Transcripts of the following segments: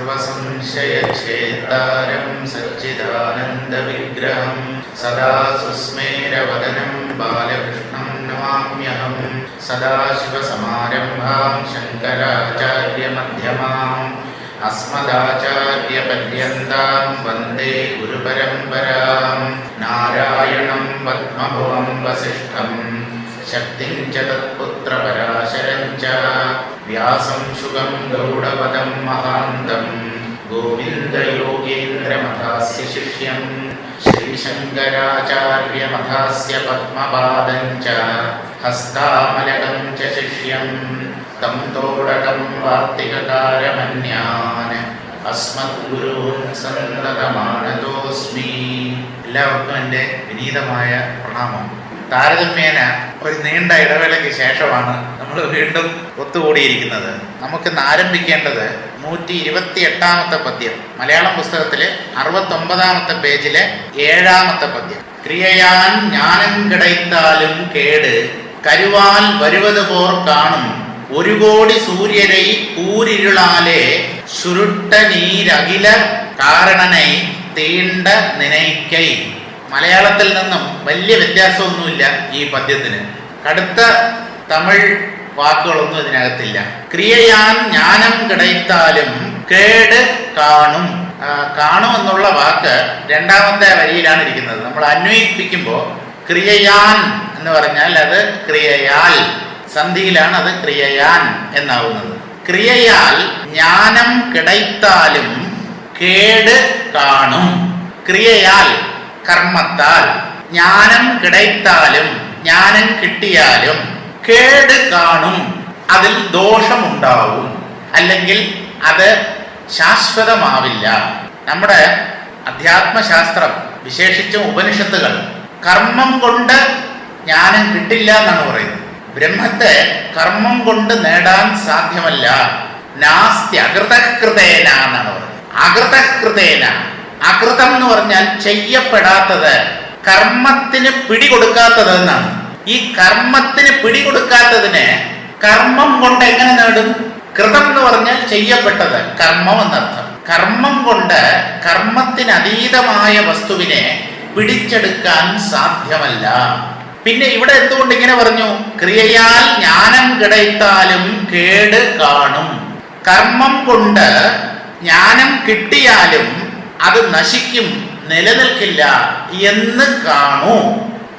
സർവസംശയഛേദാരം സച്ചിദാനന്ദവിഗ്രഹം സദാ സുസ്മേരവദനം ബാലകൃഷ്ണം നമാമ്യഹം. സദാശിവസമാരംഭാം ശങ്കരാചാര്യമധ്യമാം അസ്മദാചാര്യപര്യന്താം വന്ദേ ഗുരുപരമ്പരാം. നാരായണം പദ്മഭുവം വസിഷ്ഠം ശക്തിം ച തത്പുത്രപരാശരം ച വ്യാസം ശുഗം ഗൗഡപദം മഹാന്തം ഗോവിന്ദയോഗീന്ദ്രമഥാസ്യ ശിഷ്യം ശ്രീശങ്കരാചാര്യമഥാസ്യ പദ്മപാദം ച ഹസ്താമലകം ച ശിഷ്യം തം തോടകം വാർത്തികകാരമന്യാൻ അസ്മദ്ഗുരൂൻ സന്തതമാനതോസ്മി. എല്ലാവർക്കും എൻ്റെ വിനീതമായ പ്രണാമം. താരതമ്യേന ഒരു നീണ്ട ഇടവേളയ്ക്ക് ശേഷമാണ് നമ്മൾ വീണ്ടും ഒത്തുകൂടിയിരിക്കുന്നത്. നമുക്കിന്ന് ആരംഭിക്കേണ്ടത് 128ാമത്തെ പദ്യം, മലയാളം പുസ്തകത്തിലെ 69ാമത്തെ പേജിലെ 7ാമത്തെ പദ്യം. ക്രിയയാൻ ജ്ഞാനം കിടൈത്താലും കേട് കരുവാൽ വരുവത് പോർ കാണും ഒരു കോടി സൂര്യരൈ കൂരിരുളാലെ സുരുട്ട നീരകില കാരണനൈ തീണ്ട നിനയ്ക്കൈ. മലയാളത്തിൽ നിന്നും വലിയ വ്യത്യാസമൊന്നുമില്ല ഈ പദ്യത്തിന്. കടുത്ത തമിഴ് വാക്കുകളൊന്നും ഇതിനകത്തില്ല. ക്രിയയാൻ ജ്ഞാനം കിടൈത്താലും കേട് കാണും. കാണും എന്നുള്ള വാക്ക് രണ്ടാമത്തെ വരിയിലാണ് ഇരിക്കുന്നത്. നമ്മൾ അന്വയിപ്പിക്കുമ്പോൾ ക്രിയയാൻ എന്ന് പറഞ്ഞാൽ അത് ക്രിയയാൽ, സന്ധിയിലാണ് അത് ക്രിയയാൻ എന്നാവുന്നത്. ക്രിയയാൽ ജ്ഞാനം കിടൈത്താലും കേട് കാണും. ക്രിയയാൽ കർമ്മത്താൽ, ജ്ഞാനം കിടൈത്താലും ജ്ഞാനം കിട്ടിയാലും കേട് കാണും, അതിൽ ദോഷമുണ്ടാവും, അല്ലെങ്കിൽ അത് ശാശ്വതമാവില്ല. നമ്മുടെ അധ്യാത്മശാസ്ത്രം, വിശേഷിച്ചും ഉപനിഷത്തുകൾ, കർമ്മം കൊണ്ട് ജ്ഞാനം കിട്ടില്ല എന്നാണ് പറയുന്നത്. ബ്രഹ്മത്തെ കർമ്മം കൊണ്ട് നേടാൻ സാധ്യമല്ല. നാസ്തി അകൃതകൃതേന എന്നാണ് പറയുന്നത്. അകൃതകൃതേന, അകൃതം എന്ന് പറഞ്ഞാൽ ചെയ്യപ്പെടാത്തത്, കർമ്മത്തിന് പിടികൊടുക്കാത്തത് എന്നാണ്. ഈ കർമ്മത്തിന് പിടികൊടുക്കാത്തതിനെ കർമ്മം കൊണ്ട് എങ്ങനെ നേടും? കൃതം എന്ന് പറഞ്ഞാൽ ചെയ്യപ്പെട്ടത്, കർമ്മം എന്നർത്ഥം. കർമ്മം കൊണ്ട് കർമ്മത്തിന് അതീതമായ വസ്തുവിനെ പിടിച്ചെടുക്കാൻ സാധ്യമല്ല. പിന്നെ ഇവിടെ എന്തുകൊണ്ട് ഇങ്ങനെ പറഞ്ഞു? ക്രിയയാൽ ജ്ഞാനം കിടൈത്താലും കേട് കാണും. കർമ്മം കൊണ്ട് ജ്ഞാനം കിട്ടിയാലും അത് നശിക്കും, നിലനിൽക്കില്ല എന്ന് കാണൂ.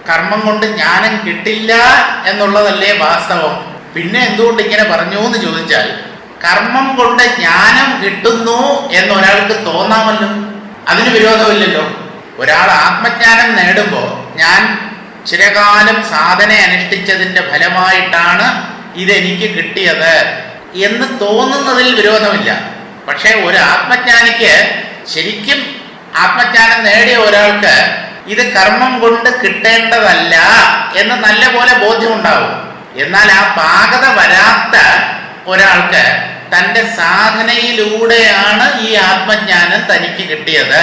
കർമ്മം കൊണ്ട് ജ്ഞാനം കിട്ടില്ല എന്നുള്ളതല്ലേ വാസ്തവം. പിന്നെ എന്തുകൊണ്ട് ഇങ്ങനെ പറഞ്ഞു എന്ന് ചോദിച്ചാൽ, കർമ്മം കൊണ്ട് ജ്ഞാനം കിട്ടുന്നു എന്നൊരാൾക്ക് തോന്നാമല്ലോ, അതിന് വിരോധമില്ലല്ലോ. ഒരാൾ ആത്മജ്ഞാനം നേടുമ്പോൾ ഞാൻ ചിരകാലം സാധന അനുഷ്ഠിച്ചതിൻ്റെ ഫലമായിട്ടാണ് ഇതെനിക്ക് കിട്ടിയത് എന്ന് തോന്നുന്നതിൽ വിരോധമില്ല. പക്ഷേ ഒരു ആത്മജ്ഞാനിക്ക്, ശരിക്കും ആത്മജ്ഞാനം നേടിയ ഒരാൾക്ക് ഇത് കർമ്മം കൊണ്ട് കിട്ടേണ്ടതല്ല എന്ന് നല്ല പോലെ ബോധ്യമുണ്ടാവും. എന്നാൽ ആ പാകത വരാത്ത ഒരാൾക്ക് തൻ്റെ സാധനയിലൂടെയാണ് ഈ ആത്മജ്ഞാനം തനിക്ക് കിട്ടിയത്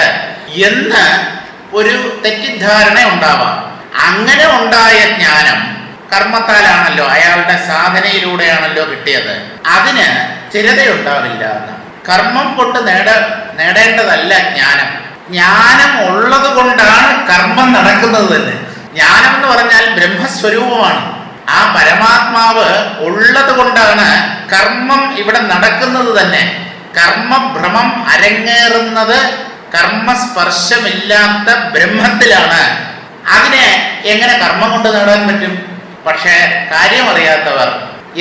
എന്ന് ഒരു തെറ്റിദ്ധാരണ ഉണ്ടാവാം. അങ്ങനെ ഉണ്ടായ ജ്ഞാനം കർമ്മത്താലാണല്ലോ, അയാളുടെ സാധനയിലൂടെയാണല്ലോ കിട്ടിയത്. അതിന് സ്ഥിരതയുണ്ടാവില്ല എന്ന്. കർമ്മം കൊണ്ട് നേടേണ്ടതല്ല ജ്ഞാനം. ജ്ഞാനം ഉള്ളത് കൊണ്ടാണ് കർമ്മം നടക്കുന്നത് തന്നെ. ജ്ഞാനം എന്ന് പറഞ്ഞാൽ ബ്രഹ്മസ്വരൂപമാണ്. ആ പരമാത്മാവ് ഉള്ളത് കൊണ്ടാണ് കർമ്മം ഇവിടെ നടക്കുന്നത് തന്നെ. കർമ്മഭ്രമം അരങ്ങേറുന്നത് കർമ്മസ്പർശമില്ലാത്ത ബ്രഹ്മത്തിലാണ്. അതിനെ എങ്ങനെ കർമ്മം കൊണ്ട് നേടാൻ പറ്റും? പക്ഷേ കാര്യമറിയാത്തവർ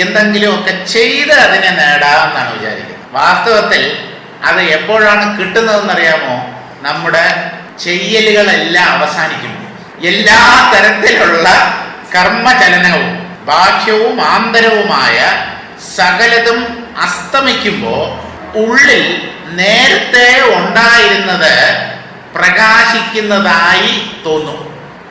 എന്തെങ്കിലുമൊക്കെ ചെയ്ത് അതിനെ നേടാമെന്നാണ് വിചാരിക്കുന്നത്. വാസ്തവത്തിൽ അത് എപ്പോഴാണ് കിട്ടുന്നതെന്നറിയാമോ? നമ്മുടെ ചെയ്യലുകളെല്ലാം അവസാനിക്കുമ്പോൾ, എല്ലാ തരത്തിലുള്ള കർമ്മചലനവും ബാഹ്യവും ആന്തരവുമായ സകലതും അസ്തമിക്കുമ്പോൾ ഉള്ളിൽ നേരത്തെ ഉണ്ടായിരുന്നത് പ്രകാശിക്കുന്നതായി തോന്നും.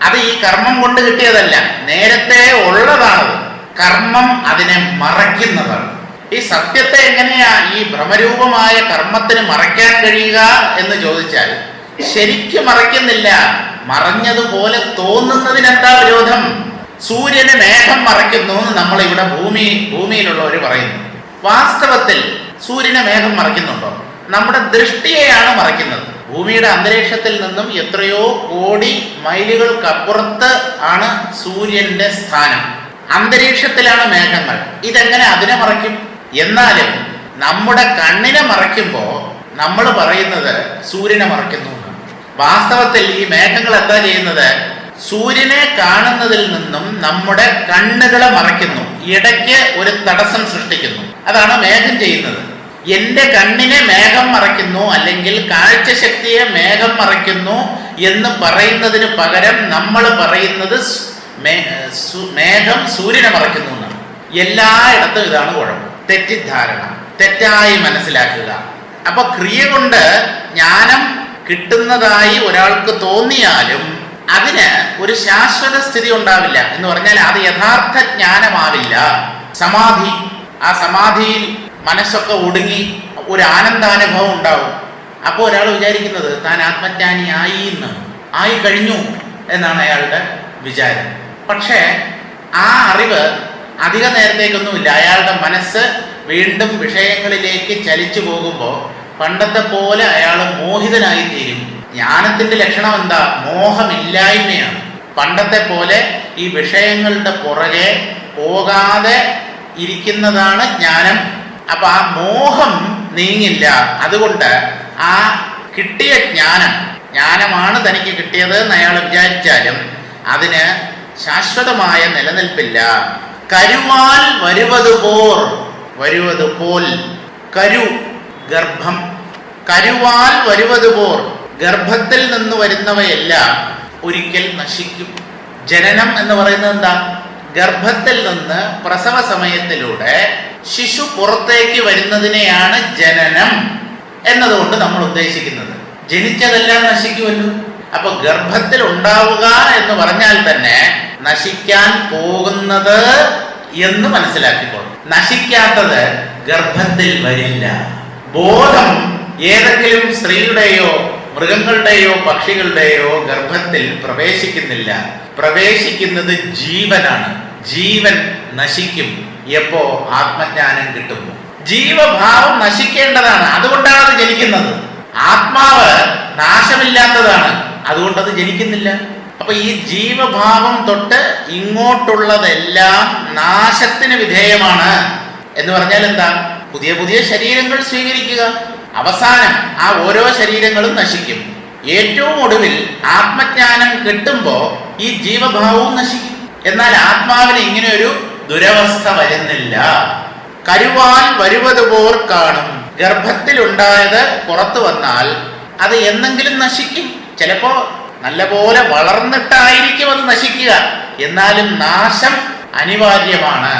അത് ഈ കർമ്മം കൊണ്ട് കിട്ടിയതല്ല, നേരത്തെ ഉള്ളതാണത്. കർമ്മം അതിനെ മറയ്ക്കുന്നതാണ്. ഈ സത്യത്തെ എങ്ങനെയാ ഈ ഭ്രമരൂപമായ കർമ്മത്തിന് മറയ്ക്കാൻ കഴിയുക എന്ന് ചോദിച്ചാൽ, ശരിക്കും മറയ്ക്കുന്നില്ല. മറഞ്ഞതുപോലെ തോന്നുന്നതിനെന്താ വിരോധം? സൂര്യന് മേഘം മറയ്ക്കുന്നു എന്ന് നമ്മളിവിടെ ഭൂമിയിലുള്ളവർ പറയുന്നു. വാസ്തവത്തിൽ സൂര്യനെ മേഘം മറയ്ക്കുന്നുണ്ടോ? നമ്മുടെ ദൃഷ്ടിയെയാണ് മറയ്ക്കുന്നത്. ഭൂമിയുടെ അന്തരീക്ഷത്തിൽ നിന്നും എത്രയോ കോടി മൈലുകൾക്കപ്പുറത്ത് ആണ് സൂര്യന്റെ സ്ഥാനം. അന്തരീക്ഷത്തിലാണ് മേഘങ്ങൾ. ഇതെങ്ങനെ അതിനെ മറയ്ക്കും? എന്നാലും നമ്മുടെ കണ്ണിനെ മറയ്ക്കുമ്പോൾ നമ്മൾ പറയുന്നത് സൂര്യനെ മറയ്ക്കുന്നു. വാസ്തവത്തിൽ ഈ മേഘങ്ങൾ എന്താ ചെയ്യുന്നത്? സൂര്യനെ കാണുന്നതിൽ നിന്നും നമ്മുടെ കണ്ണുകളെ മറയ്ക്കുന്നു, ഇടയ്ക്ക് ഒരു തടസ്സം സൃഷ്ടിക്കുന്നു. അതാണ് മേഘം ചെയ്യുന്നത്. എന്റെ കണ്ണിനെ മേഘം മറയ്ക്കുന്നു, അല്ലെങ്കിൽ കാഴ്ചശക്തിയെ മേഘം മറയ്ക്കുന്നു എന്ന് പറയുന്നതിന് പകരം നമ്മൾ പറയുന്നത് മേഘം സൂര്യനെ മറയ്ക്കുന്നു എന്നാണ്. എല്ലായിടത്തും ഇതാണ് കുഴപ്പം. തെറ്റിദ്ധാരണ, തെറ്റായി മനസ്സിലാക്കുക. അപ്പൊ ക്രിയ കൊണ്ട് ജ്ഞാനം കിട്ടുന്നതായി ഒരാൾക്ക് തോന്നിയാലും അതിന് ഒരു ശാശ്വത സ്ഥിതി ഉണ്ടാവില്ല. എന്ന് പറഞ്ഞാൽ അത് യഥാർത്ഥ ജ്ഞാനമാവില്ല. സമാധി, ആ സമാധിയിൽ മനസ്സൊക്കെ ഒടുങ്ങി ഒരു ആനന്ദാനുഭവം ഉണ്ടാവും. അപ്പോൾ ഒരാൾ വിചാരിക്കുന്നത് താൻ ആത്മജ്ഞാനി ആയി കഴിഞ്ഞു എന്നാണ് അയാളുടെ വിചാരം. പക്ഷേ ആ അറിവ് അധിക നേരത്തേക്കൊന്നുമില്ല. അയാളുടെ മനസ്സ് വീണ്ടും വിഷയങ്ങളിലേക്ക് ചലിച്ചു പോകുമ്പോൾ പണ്ടത്തെ പോലെ അയാൾ മോഹിതനായി തീരും. ജ്ഞാനത്തിന്റെ ലക്ഷണം എന്താ? മോഹമില്ലായ്മയാണ്. പണ്ടത്തെ പോലെ ഈ വിഷയങ്ങളുടെ പുറകെ പോകാതെ ഇരിക്കുന്നതാണ് ജ്ഞാനം. അപ്പൊ ആ മോഹം നീങ്ങില്ല. അതുകൊണ്ട് ആ കിട്ടിയ ജ്ഞാനമാണ് തനിക്ക് കിട്ടിയത് എന്ന് അയാൾ വിചാരിച്ചാലും അതിന് ശാശ്വതമായ നിലനിൽപ്പില്ല. കരുവാൽ വരുവതുപോൽ കരു ഗർഭം, കരുവാൽ വരുവതുപോർ, ഗർഭത്തിൽ നിന്ന് വരുന്നവയെല്ലാം ഒരിക്കൽ നശിക്കും. ജനനം എന്ന് പറയുന്നത് എന്താ? ഗർഭത്തിൽ നിന്ന് പ്രസവ സമയത്തിലൂടെ ശിശു പുറത്തേക്ക് വരുന്നതിനെയാണ് ജനനം എന്നതുകൊണ്ട് നമ്മൾ ഉദ്ദേശിക്കുന്നത്. ജനിച്ചതെല്ലാം നശിക്കുമല്ലോ. അപ്പൊ ഗർഭത്തിൽ ഉണ്ടാവുക എന്ന് പറഞ്ഞാൽ തന്നെ നശിക്കാൻ പോകുന്നത് എന്ന് മനസ്സിലാക്കിക്കോളും. നശിക്കാത്തത് ഗർഭത്തിൽ വരില്ല. ബോധം ഏതെങ്കിലും സ്ത്രീയുടെയോ മൃഗങ്ങളുടെയോ പക്ഷികളുടെയോ ഗർഭത്തിൽ പ്രവേശിക്കുന്നില്ല. പ്രവേശിക്കുന്നത് ജീവനാണ്. ജീവൻ നശിക്കും എപ്പോ? ആത്മജ്ഞാനം കിട്ടുമ്പോൾ. ജീവഭാവം നശിക്കേണ്ടതാണ്, അതുകൊണ്ടാണ് അത് ജനിക്കുന്നത്. ആത്മാവ് നാശമില്ലാത്തതാണ്, അതുകൊണ്ടത് ജനിക്കുന്നില്ല. അപ്പൊ ഈ ജീവഭാവം തൊട്ട് ഇങ്ങോട്ടുള്ളതെല്ലാം നാശത്തിന് വിധേയമാണ്. എന്ന് പറഞ്ഞാൽ എന്താ? പുതിയ പുതിയ ശരീരങ്ങൾ സ്വീകരിക്കുക. അവസാനം ആ ഓരോ ശരീരങ്ങളും നശിക്കും. ഏറ്റവും ഒടുവിൽ ആത്മജ്ഞാനം കിട്ടുമ്പോൾ ഈ ജീവഭാവവും നശിക്കും. എന്നാൽ ആത്മാവിന് ഇങ്ങനെ ഒരു ദുരവസ്ഥ വരുന്നില്ല. കരുവാൽ വരുവതുപോർ കാണും. ഗർഭത്തിലുണ്ടായത് പുറത്തു വന്നാൽ അത് എന്നെങ്കിലും നശിക്കും. ചിലപ്പോ നല്ലപോലെ വളർന്നിട്ടായിരിക്കും അത് നശിക്കുക. എന്നാലും നാശം അനിവാര്യമാണ്.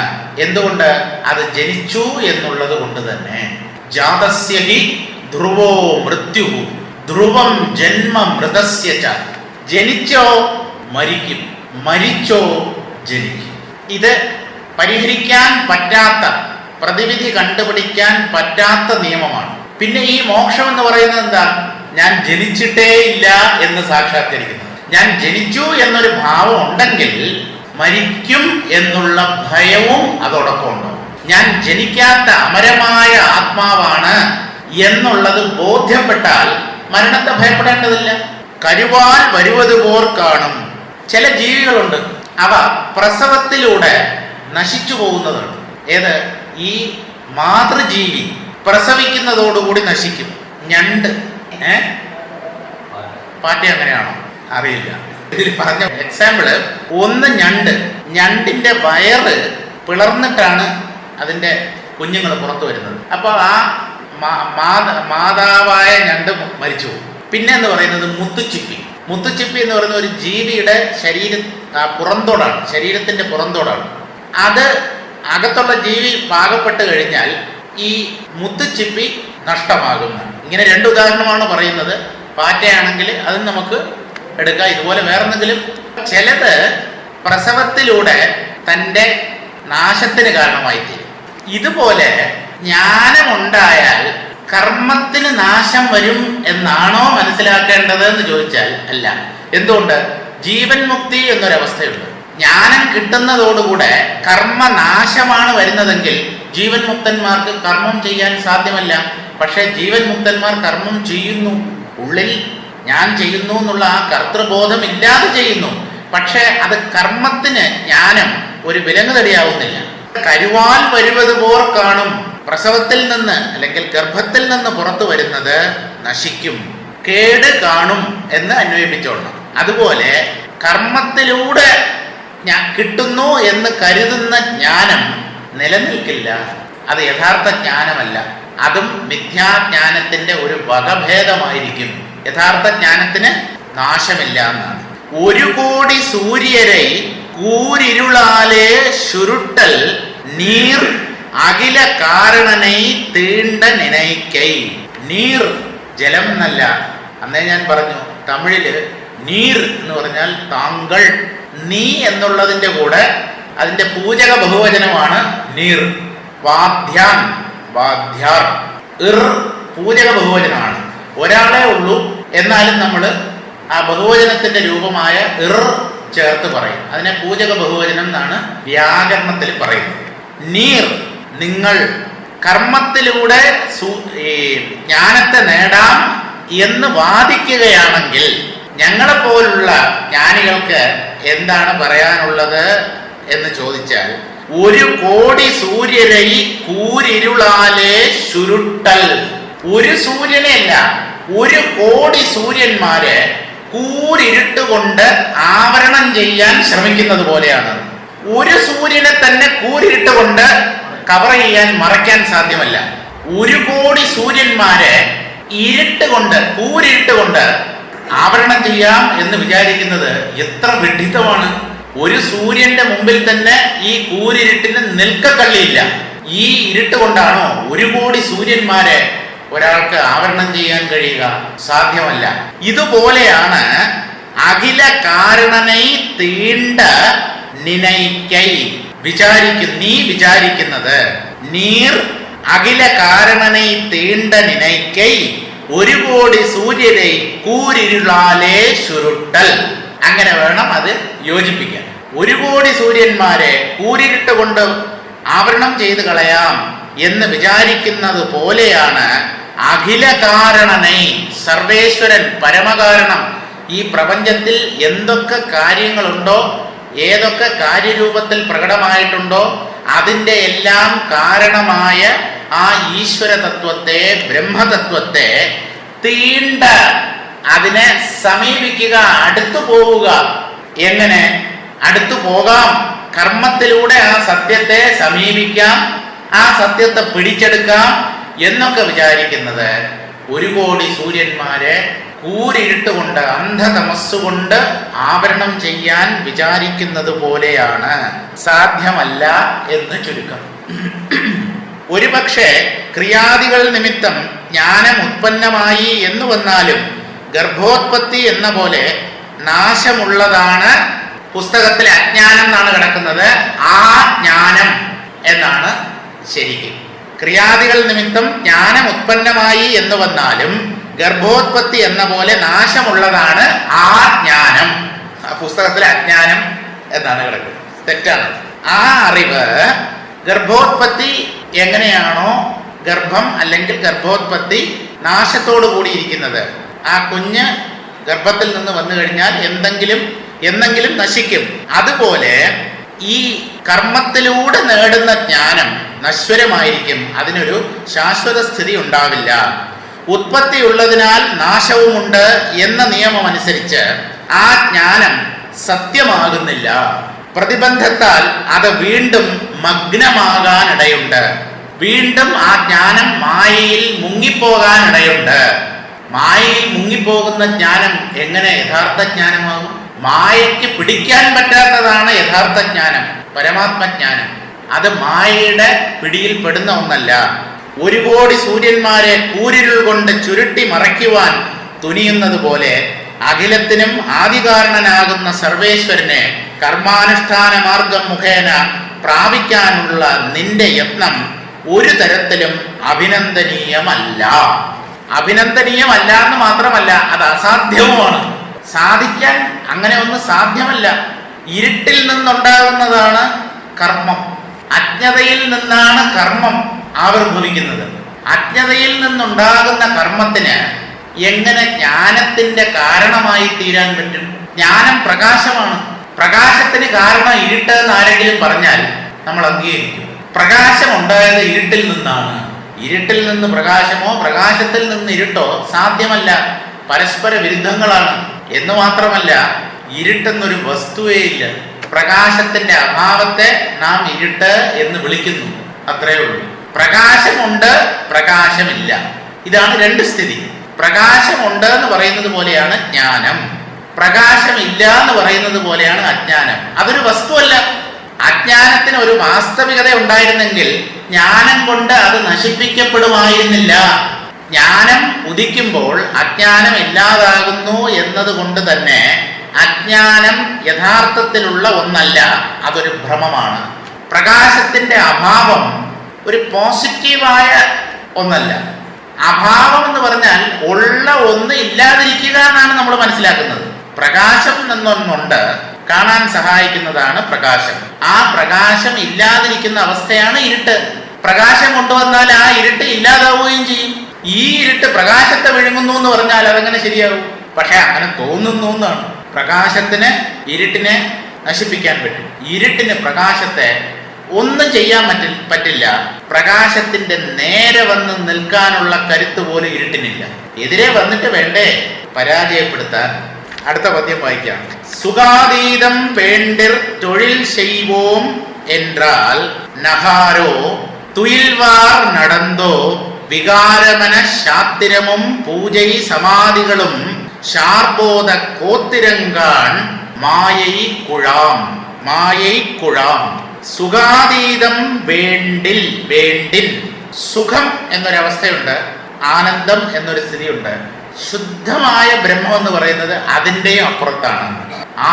എന്തുകൊണ്ട്? അത് ജനിച്ചു എന്നുള്ളത് കൊണ്ട് തന്നെ. ജാതസ്യ ഹി ധ്രുവോ മൃത്യു ധ്രുവം ജന്മ മൃതസ്യ ച. ജനിച്ചോ മരിക്കും, മരിച്ചോ ജനിക്കും. ഇത് പരിഹരിക്കാൻ പറ്റാത്ത, പ്രതിവിധി കണ്ടുപിടിക്കാൻ പറ്റാത്ത നിയമമാണ്. പിന്നെ ഈ മോക്ഷം എന്ന് പറയുന്നത് എന്താ? ഞാൻ ജനിച്ചിട്ടേ ഇല്ല എന്ന് സാക്ഷാത്കരിക്കുന്നത്. ഞാൻ ജനിച്ചു എന്നൊരു ഭാവം ഉണ്ടെങ്കിൽ മരിക്കും എന്നുള്ള ഭയവും അതോടൊപ്പം ഉണ്ടാവും. ഞാൻ ജനിക്കാത്ത അമരമായ ആത്മാവാണ് എന്നുള്ളത് ബോധ്യപ്പെട്ടാൽ മരണത്തെ ഭയപ്പെടേണ്ടതില്ല. കരുവാൽ വരുവതുപോർ കാണും. ചില ജീവികളുണ്ട്, അവ പ്രസവത്തിലൂടെ നശിച്ചു പോകുന്നതാണ്. ഏത്? ഈ മാതൃജീവി പ്രസവിക്കുന്നതോടുകൂടി നശിക്കും. ഞണ്ട്, പാറ്റ അങ്ങനെയാണോ അറിയില്ല. ഇതിൽ പറഞ്ഞ എക്സാമ്പിള് ഒന്ന് ഞണ്ടിന്റെ വയറ് പിളർന്നിട്ടാണ് അതിന്റെ കുഞ്ഞുങ്ങൾ പുറത്തു വരുന്നത്. അപ്പൊ ആ മാതാവായ ഞണ്ട് മരിച്ചു പോകും. പിന്നെ എന്ന് പറയുന്നത് മുത്തുച്ചിപ്പി എന്ന് പറയുന്ന ഒരു ജീവിയുടെ പുറന്തോടാണ്, ശരീരത്തിന്റെ പുറന്തോടാണ്. അത് അകത്തുള്ള ജീവി പാകപ്പെട്ട് കഴിഞ്ഞാൽ ഈ മുത്തുച്ചിപ്പി നഷ്ടമാകുന്നതാണ്. ഇങ്ങനെ രണ്ട് ഉദാഹരണമാണ് പറയുന്നത്. പാറ്റയാണെങ്കിൽ അത് നമുക്ക് എടുക്കാം. ഇതുപോലെ വേറെന്തെങ്കിലും ചിലത് പ്രസവത്തിലൂടെ തൻ്റെ നാശത്തിന് കാരണമായി തീരും. ഇതുപോലെ ജ്ഞാനമുണ്ടായാൽ കർമ്മത്തിന് നാശം വരും എന്നാണോ മനസ്സിലാക്കേണ്ടത് എന്ന് ചോദിച്ചാൽ അല്ല. എന്തുകൊണ്ട്? ജീവൻ മുക്തി എന്നൊരവസ്ഥയുണ്ട്. ജ്ഞാനം കിട്ടുന്നതോടുകൂടെ കർമ്മനാശമാണ് വരുന്നതെങ്കിൽ ജീവൻ മുക്തന്മാർക്ക് കർമ്മം ചെയ്യാൻ സാധ്യമല്ല. പക്ഷെ ജീവൻ മുക്തന്മാർ കർമ്മം ചെയ്യുന്നു. ഉള്ളിൽ ഞാൻ ചെയ്യുന്നു എന്നുള്ള ആ കർത്തൃബോധം ഇല്ലാതെ ചെയ്യുന്നു. പക്ഷെ അത് കർമ്മത്തിന് ജ്ഞാനം ഒരു വിലങ്ങുതടിയാവുന്നില്ല. കരുവാൽ വരുന്നത് പോർ കാണും. പ്രസവത്തിൽ നിന്ന് അല്ലെങ്കിൽ ഗർഭത്തിൽ നിന്ന് പുറത്തു വരുന്നത് നശിക്കും, കേട് കാണും എന്ന് അന്വയിപ്പിച്ചോളണം. അതുപോലെ കർമ്മത്തിലൂടെ കിട്ടുന്നു എന്ന് കരുതുന്ന ജ്ഞാനം നിലനിൽക്കില്ല. അത് യഥാർത്ഥ ജ്ഞാനമല്ല. അതും മിഥ്യാജ്ഞാനത്തിന്റെ ഒരു വകഭേദമായിരിക്കും. യഥാർത്ഥ ജ്ഞാനത്തിന് നാശമില്ല എന്നാണ്. 1 കോടി സൂര്യരെ കൂരിരുളാലേ ചുരുട്ടൽ നീർ അഖില കാരണനൈ തീണ്ട നിനൈക്കൈ. നീർ ജലം എന്നല്ല. അന്നേ ഞാൻ പറഞ്ഞു, തമിഴില് നീർ എന്ന് പറഞ്ഞാൽ താങ്കൾ. നീ എന്നുള്ളതിന്റെ കൂടെ അതിന്റെ പൂജക ബഹുവചനമാണ് നീർ. വാദ്യാൻ, വാദ്യാർ. പൂജക ബഹുവചനമാണ്. ഒരാളെ ഉള്ളൂ, എന്നാലും നമ്മൾ ആ ബഹുവചനത്തിന്റെ രൂപമായ ചേർത്ത് പറയും. അതിനെ പൂജക ബഹുവചനം എന്നാണ് വ്യാകരണത്തിൽ പറയുന്നത്. നീർ, നിങ്ങൾ കർമ്മത്തിലൂടെ ജ്ഞാനത്തെ നേടാം എന്ന് വാദിക്കുകയാണെങ്കിൽ ഞങ്ങളെപ്പോലുള്ള ജ്ഞാനികൾക്ക് എന്താണ് പറയാനുള്ളത് എന്ന് ചോദിച്ചാൽ, 1 കോടി സൂര്യരെ കൂരിരുളാലേ ചുരുട്ടൽ. ഒരു സൂര്യനെയല്ല, 1 കോടി സൂര്യന്മാരെ കൂരിരുട്ടുകൊണ്ട് ആവരണം ചെയ്യാൻ ശ്രമിക്കുന്നത് പോലെയാണ്. ഒരു സൂര്യനെ തന്നെ കൂരിരുട്ടുകൊണ്ട് കവർ ചെയ്യാൻ, മറയ്ക്കാൻ സാധ്യമല്ല. 1 കോടി സൂര്യന്മാരെ കൂരിരുട്ടുകൊണ്ട് ആവരണം ചെയ്യാം എന്ന് വിചാരിക്കുന്നത് എത്ര വിഡ്ഢിത്തമാണ്. ഒരു സൂര്യന്റെ മുമ്പിൽ തന്നെ ഈ കൂരിരുട്ടിന് നിൽക്കക്കള്ളിയില്ല. ഈ ഇരുട്ട് കൊണ്ടാണോ 1 കോടി സൂര്യന്മാരെ ഒരാൾക്ക് ആവരണം ചെയ്യാൻ കഴിയുക? സാധ്യമല്ല. ഇതുപോലെയാണ് അഖില കാരണനൈ തീണ്ട നിനൈക്കൈ. നീ വിചാരിക്കുന്നത് നീർ അഖില കാരണനൈ തീണ്ട നിനൈക്കൈ 1 കോടി സൂര്യരെ കൂരിരുളാലേ ചുരുട്ടൽ. അങ്ങനെ വേണം അത് യോജിപ്പിക്കാൻ. 1 കോടി സൂര്യന്മാരെ കൂരിരുട്ട് കൊണ്ട് ആവരണം ചെയ്ത് കളയാം എന്ന് വിചാരിക്കുന്നത് പോലെയാണ് അഖില കാരണനൈ, സർവേശ്വരൻ, പരമകാരണം. ഈ പ്രപഞ്ചത്തിൽ എന്തൊക്കെ കാര്യങ്ങളുണ്ടോ, ഏതൊക്കെ കാര്യരൂപത്തിൽ പ്രകടമായിട്ടുണ്ടോ, അതിൻ്റെ എല്ലാം കാരണമായ ആ ഈശ്വര തത്വത്തെ, ബ്രഹ്മതത്വത്തെ തീണ്ട, അതിനെ സമീപിക്കുക, അടുത്തു പോവുക. എങ്ങനെ അടുത്തു പോകാം? കർമ്മത്തിലൂടെ ആ സത്യത്തെ സമീപിക്കാം, ആ സത്യത്തെ പിടിച്ചെടുക്കാം എന്നൊക്കെ വിചാരിക്കുന്നത് 1 കോടി സൂര്യന്മാരെ കൂരിരുട്ടുകൊണ്ട്, അന്ധതമസ്സുകൊണ്ട് ആവരണം ചെയ്യാൻ വിചാരിക്കുന്നത് പോലെയാണ്. സാധ്യമല്ല എന്ന് ചുരുക്കം. ഒരുപക്ഷെ ക്രിയാദികൾ നിമിത്തം ജ്ഞാനം ഉത്പന്നമായി എന്ന് വന്നാലും ഗർഭോത്പത്തി എന്ന പോലെ നാശമുള്ളതാണ്. പുസ്തകത്തിൽ അജ്ഞാനം എന്നാണ് കിടക്കുന്നത്, ആ ജ്ഞാനം എന്നാണ് ശരിക്കും. ക്രിയാദികൾ നിമിത്തം ജ്ഞാനം ഉത്പന്നമായി എന്ന് വന്നാലും ഗർഭോത്പത്തി എന്ന പോലെ നാശമുള്ളതാണ് ആ ജ്ഞാനം. ആ പുസ്തകത്തിലെ അജ്ഞാനം എന്നാണ് കിടക്കുന്നത്. തെറ്റാണ്. ആ അറിവ് ഗർഭോത്പത്തി എങ്ങനെയാണോ ഗർഭം അല്ലെങ്കിൽ ഗർഭോത്പത്തി നാശത്തോടു കൂടിയിരിക്കുന്നത്, ആ കുഞ്ഞ് ഗർഭത്തിൽ നിന്ന് വന്നു കഴിഞ്ഞാൽ എന്തെങ്കിലും നശിക്കും. അതുപോലെ ഈ കർമ്മത്തിലൂടെ നേടുന്ന ജ്ഞാനം നശ്വരമായിരിക്കും. അതിനൊരു ശാശ്വത സ്ഥിതി ഉണ്ടാവില്ല. ഉത്പത്തി ഉള്ളതിനാൽ നാശവുമുണ്ട് എന്ന നിയമം അനുസരിച്ച് ആ ജ്ഞാനം സത്യമാകുന്നില്ല. പ്രതിബന്ധത്താൽ അത് വീണ്ടും മഗ്നമാകാനിടയുണ്ട്. വീണ്ടും ആ ജ്ഞാനം മായയിൽ മുങ്ങിപ്പോകാനിടയുണ്ട്. മായയിൽ മുങ്ങിപ്പോകുന്ന ജ്ഞാനം എങ്ങനെ യഥാർത്ഥ ജ്ഞാനമാകും? മായയ്ക്ക് പിടിക്കാൻ പറ്റാത്തതാണ് യഥാർത്ഥ ജ്ഞാനം, പരമാത്മജ്ഞാനം. അത് മായയുടെ പിടിയിൽ പെടുന്ന ഒന്നല്ല. 1 കോടി സൂര്യന്മാരെ കൂരിരുൾ കൊണ്ട് ചുരുട്ടി മറയ്ക്കുവാൻ തുനിയുന്നത് പോലെ അഖിലത്തിനും ആദികാരണനാകുന്ന സർവേശ്വരനെ കർമാനുഷ്ഠാന മാർഗം മുഖേന പ്രാപിക്കാനുള്ള നിന്റെ യത്നം ഒരു തരത്തിലും അഭിനന്ദനീയമല്ല. അഭിനന്ദനീയമല്ല എന്ന് മാത്രമല്ല, അത് അസാധ്യവുമാണ്. സാധിക്കാൻ അങ്ങനെ ഒന്നും സാധ്യമല്ല. ഇരുട്ടിൽ നിന്നുണ്ടാകുന്നതാണ് കർമ്മം. അജ്ഞതയിൽ നിന്നാണ് കർമ്മം ആവിർഭവിക്കുന്നത്. അജ്ഞതയിൽ നിന്നുണ്ടാകുന്ന കർമ്മത്തിന് എങ്ങനെ ജ്ഞാനത്തിന്റെ കാരണമായി തീരാൻ പറ്റും? ജ്ഞാനം പ്രകാശമാണ്. പ്രകാശത്തിന് കാരണം ഇരുട്ട് എന്ന് ആരെങ്കിലും പറഞ്ഞാൽ നമ്മൾ അംഗീകരിക്കും. പ്രകാശം ഉണ്ടായത് ഇരുട്ടിൽ നിന്നാണ്. ഇരുട്ടിൽ നിന്ന് പ്രകാശമോ പ്രകാശത്തിൽ നിന്ന് ഇരുട്ടോ സാധ്യമല്ല, പരസ്പര വിരുദ്ധങ്ങളാണ്. എന്ന് മാത്രമല്ല, ഇരുട്ടെന്നൊരു വസ്തുവേ ഇല്ല. പ്രകാശത്തിന്റെ അഭാവത്തെ നാം ഇരുട്ട് എന്ന് വിളിക്കുന്നു, അത്രയേ ഉള്ളൂ. പ്രകാശമുണ്ട്, പ്രകാശമില്ല, ഇതാണ് രണ്ട് സ്ഥിതി. പ്രകാശമുണ്ട് എന്ന് പറയുന്നത് പോലെയാണ് ജ്ഞാനം, പ്രകാശമില്ല എന്ന് പറയുന്നത് പോലെയാണ് അജ്ഞാനം. അതൊരു വസ്തുവല്ല. അജ്ഞാനത്തിന് ഒരു വാസ്തവികത ഉണ്ടായിരുന്നെങ്കിൽ ജ്ഞാനം കൊണ്ട് അത് നശിപ്പിക്കപ്പെടുമായിരുന്നില്ല. ജ്ഞാനം ഉദിക്കുമ്പോൾ അജ്ഞാനം ഇല്ലാതാകുന്നു എന്നതുകൊണ്ട് തന്നെ അജ്ഞാനം യഥാർത്ഥത്തിലുള്ള ഒന്നല്ല, അതൊരു ഭ്രമമാണ്. പ്രകാശത്തിന്റെ അഭാവം ഒരു പോസിറ്റീവായ ഒന്നല്ല. അഭാവം എന്ന് പറഞ്ഞാൽ ഉള്ള ഒന്ന് ഇല്ലാതിരിക്കുക എന്നാണ് നമ്മൾ മനസ്സിലാക്കുന്നത്. പ്രകാശം എന്നൊന്നുണ്ട്, കാണാൻ സഹായിക്കുന്നതാണ് പ്രകാശം. ആ പ്രകാശം ഇല്ലാതിരിക്കുന്ന അവസ്ഥയാണ് ഇരുട്ട്. പ്രകാശം കൊണ്ടുവന്നാൽ ആ ഇരുട്ട് ഇല്ലാതാവുകയും ചെയ്യും. ഈ ഇരുട്ട് പ്രകാശത്തെ വിഴുങ്ങുന്നു എന്ന് പറഞ്ഞാൽ അതെങ്ങനെ ശരിയാവും? പക്ഷെ അങ്ങനെ തോന്നുന്നു എന്നാണ്. പ്രകാശത്തിന് ഇരുട്ടിനെ നശിപ്പിക്കാൻ പറ്റും, ഇരുട്ടിന് പ്രകാശത്തെ ഒന്നും ചെയ്യാൻ പറ്റില്ല. പ്രകാശത്തിന്റെ നേരെ വന്ന് നിൽക്കാനുള്ള കരുത്ത് പോലും ഇരുട്ടിനില്ല. എതിരെ വന്നിട്ട് വേണ്ടേ പരാജയപ്പെടുത്താൻ. അടുത്ത പദ്യം വായിക്കാം. സുഖാതീതം വേണ്ടിർ തൊഴിൽ ചെയ്വോം എന്നാൽ നഹാരോ തുയിൽവാർ നടന്തോ വികാരമന ശാത്തിരമും പൂജൈ സമാധികളും ശാർബോധ കോത്തിരങ്കാൻ മായൈ കുഴാം. സുഖാതീതം വേണ്ടിൽ, വേണ്ടിൻ. സുഖം എന്നൊരവസ്ഥയുണ്ട്, ആനന്ദം എന്നൊരു സ്ഥിതിയുണ്ട്. ശുദ്ധമായ ബ്രഹ്മം എന്ന് പറയുന്നത് അതിൻ്റെയും അപ്പുറത്താണ്.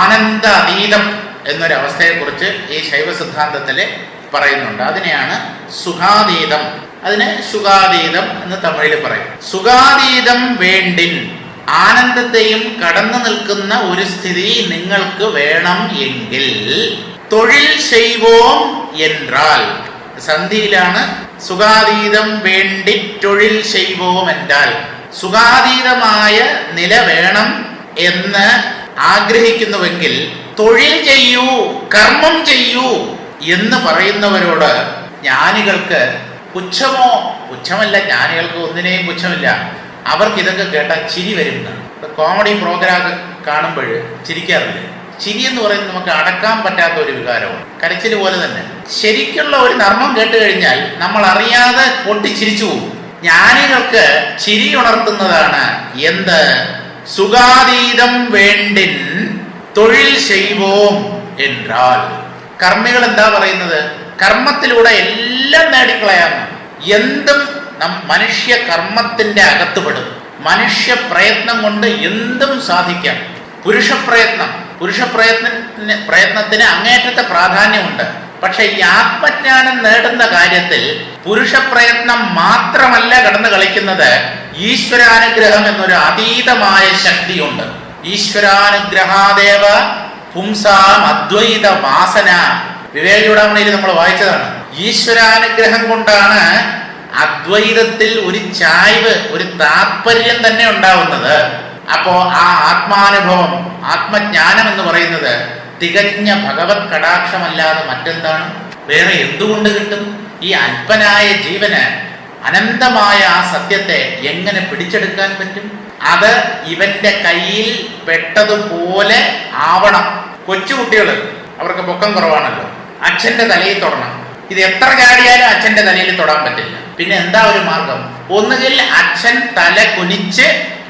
ആനന്ദ അതീതം എന്നൊരവസ്ഥയെ കുറിച്ച് ഈ ശൈവ സിദ്ധാന്തത്തില് പറയുന്നുണ്ട്. അതിനെയാണ് സുഖാതീതം, അതിനെ സുഖാതീതം എന്ന് തമിഴിൽ പറയും. സുഖാതീതം വേണ്ടിൻ, ആനന്ദത്തെയും കടന്നു നിൽക്കുന്ന ഒരു സ്ഥിതി നിങ്ങൾക്ക് വേണം എങ്കിൽ തൊഴിൽ ചെയ്വോം എന്നാൽ, സന്ധിയിലാണ് സുഖാതീതം വേണ്ടി തൊഴിൽ ചെയ്വോം എന്നാൽ, സുഖാതീതമായ നില വേണം എന്ന് ആഗ്രഹിക്കുന്നുവെങ്കിൽ തൊഴിൽ ചെയ്യൂ, കർമ്മം ചെയ്യൂ എന്ന് പറയുന്നവരോട് ജ്ഞാനികൾക്ക് പുച്ഛമല്ല, ജ്ഞാനികൾക്ക് ഒന്നിനെയും പുച്ഛമില്ല. അവർക്ക് ഇതൊക്കെ കേട്ടാൽ ചിരി വരുന്നതാണ്. കോമഡി പ്രോഗ്രാം കാണുമ്പോൾ ചിരിക്കാറില്ല. ചിരി എന്ന് പറയുന്നത് നമുക്ക് അടക്കാൻ പറ്റാത്ത ഒരു വികാരമാണ്, കരച്ചിൽ പോലെ തന്നെ. ശരിക്കുള്ള ഒരു നർമ്മം കേട്ട് കഴിഞ്ഞാൽ നമ്മൾ അറിയാതെ പൊട്ടിച്ചിരിച്ചു പോകും. ജ്ഞാനികൾക്ക് ചിരി ഉണർത്തുന്നതാണ് എന്ത്? സുഖാതീതം വേണ്ടിൻ തൊഴിൽ ചെയ്വോം എന്നാൽ. കർമ്മികൾ എന്താ പറയുന്നത്? കർമ്മത്തിലൂടെ എല്ലാം നേടിക്കളയാമെന്ന്. എന്തും മനുഷ്യ കർമ്മത്തിന്റെ അകത്തുപെടും. മനുഷ്യ പ്രയത്നം കൊണ്ട് എന്തും സാധിക്കാം. പുരുഷപ്രയത്നത്തിന് അങ്ങേറ്റത്തെ പ്രാധാന്യമുണ്ട്. പക്ഷെ ഈ ആത്മജ്ഞാനം നേടുന്ന കാര്യത്തിൽ പുരുഷപ്രയത്നം മാത്രമല്ല കടന്നു കളിക്കുന്നത്, ഈശ്വരാനുഗ്രഹം എന്നൊരു അതീതമായ ശക്തിയുണ്ട്. ഈശ്വരാനുഗ്രഹാദേവ പുംസാം അദ്വൈത വാസന, വിവേക ചൂടാമണിയിൽ നമ്മൾ വായിച്ചതാണ്. ഈശ്വരാനുഗ്രഹം കൊണ്ടാണ് അദ്വൈതത്തിൽ ഒരു ചായ്വ്, ഒരു താത്പര്യം തന്നെ ഉണ്ടാവുന്നത്. അപ്പോ ആ ആത്മാനുഭവം, ആത്മജ്ഞാനം എന്ന് പറയുന്നത് തികഞ്ഞ ഭഗവത് കടാക്ഷമല്ലാതെ മറ്റെന്താണ്? വേറെ എന്തുകൊണ്ട് കിട്ടും? ഈ അല്പനായ ജീവന് അനന്തമായ ആ സത്യത്തെ എങ്ങനെ പിടിച്ചെടുക്കാൻ പറ്റും? അത് ഇവന്റെ കയ്യിൽ പെട്ടതുപോലെ ആവണം. കൊച്ചുകുട്ടികൾ, അവർക്ക് പൊക്കം കുറവാണല്ലോ, അച്ഛന്റെ തലയിൽ തൊടണം. ഇത് എത്ര ചാടിയാലും അച്ഛന്റെ തലയിൽ തൊടാൻ പറ്റില്ല. പിന്നെ എന്താ ഒരു മാർഗം? ഒന്നുകിൽ അച്ഛൻ തല കുനിച്ച്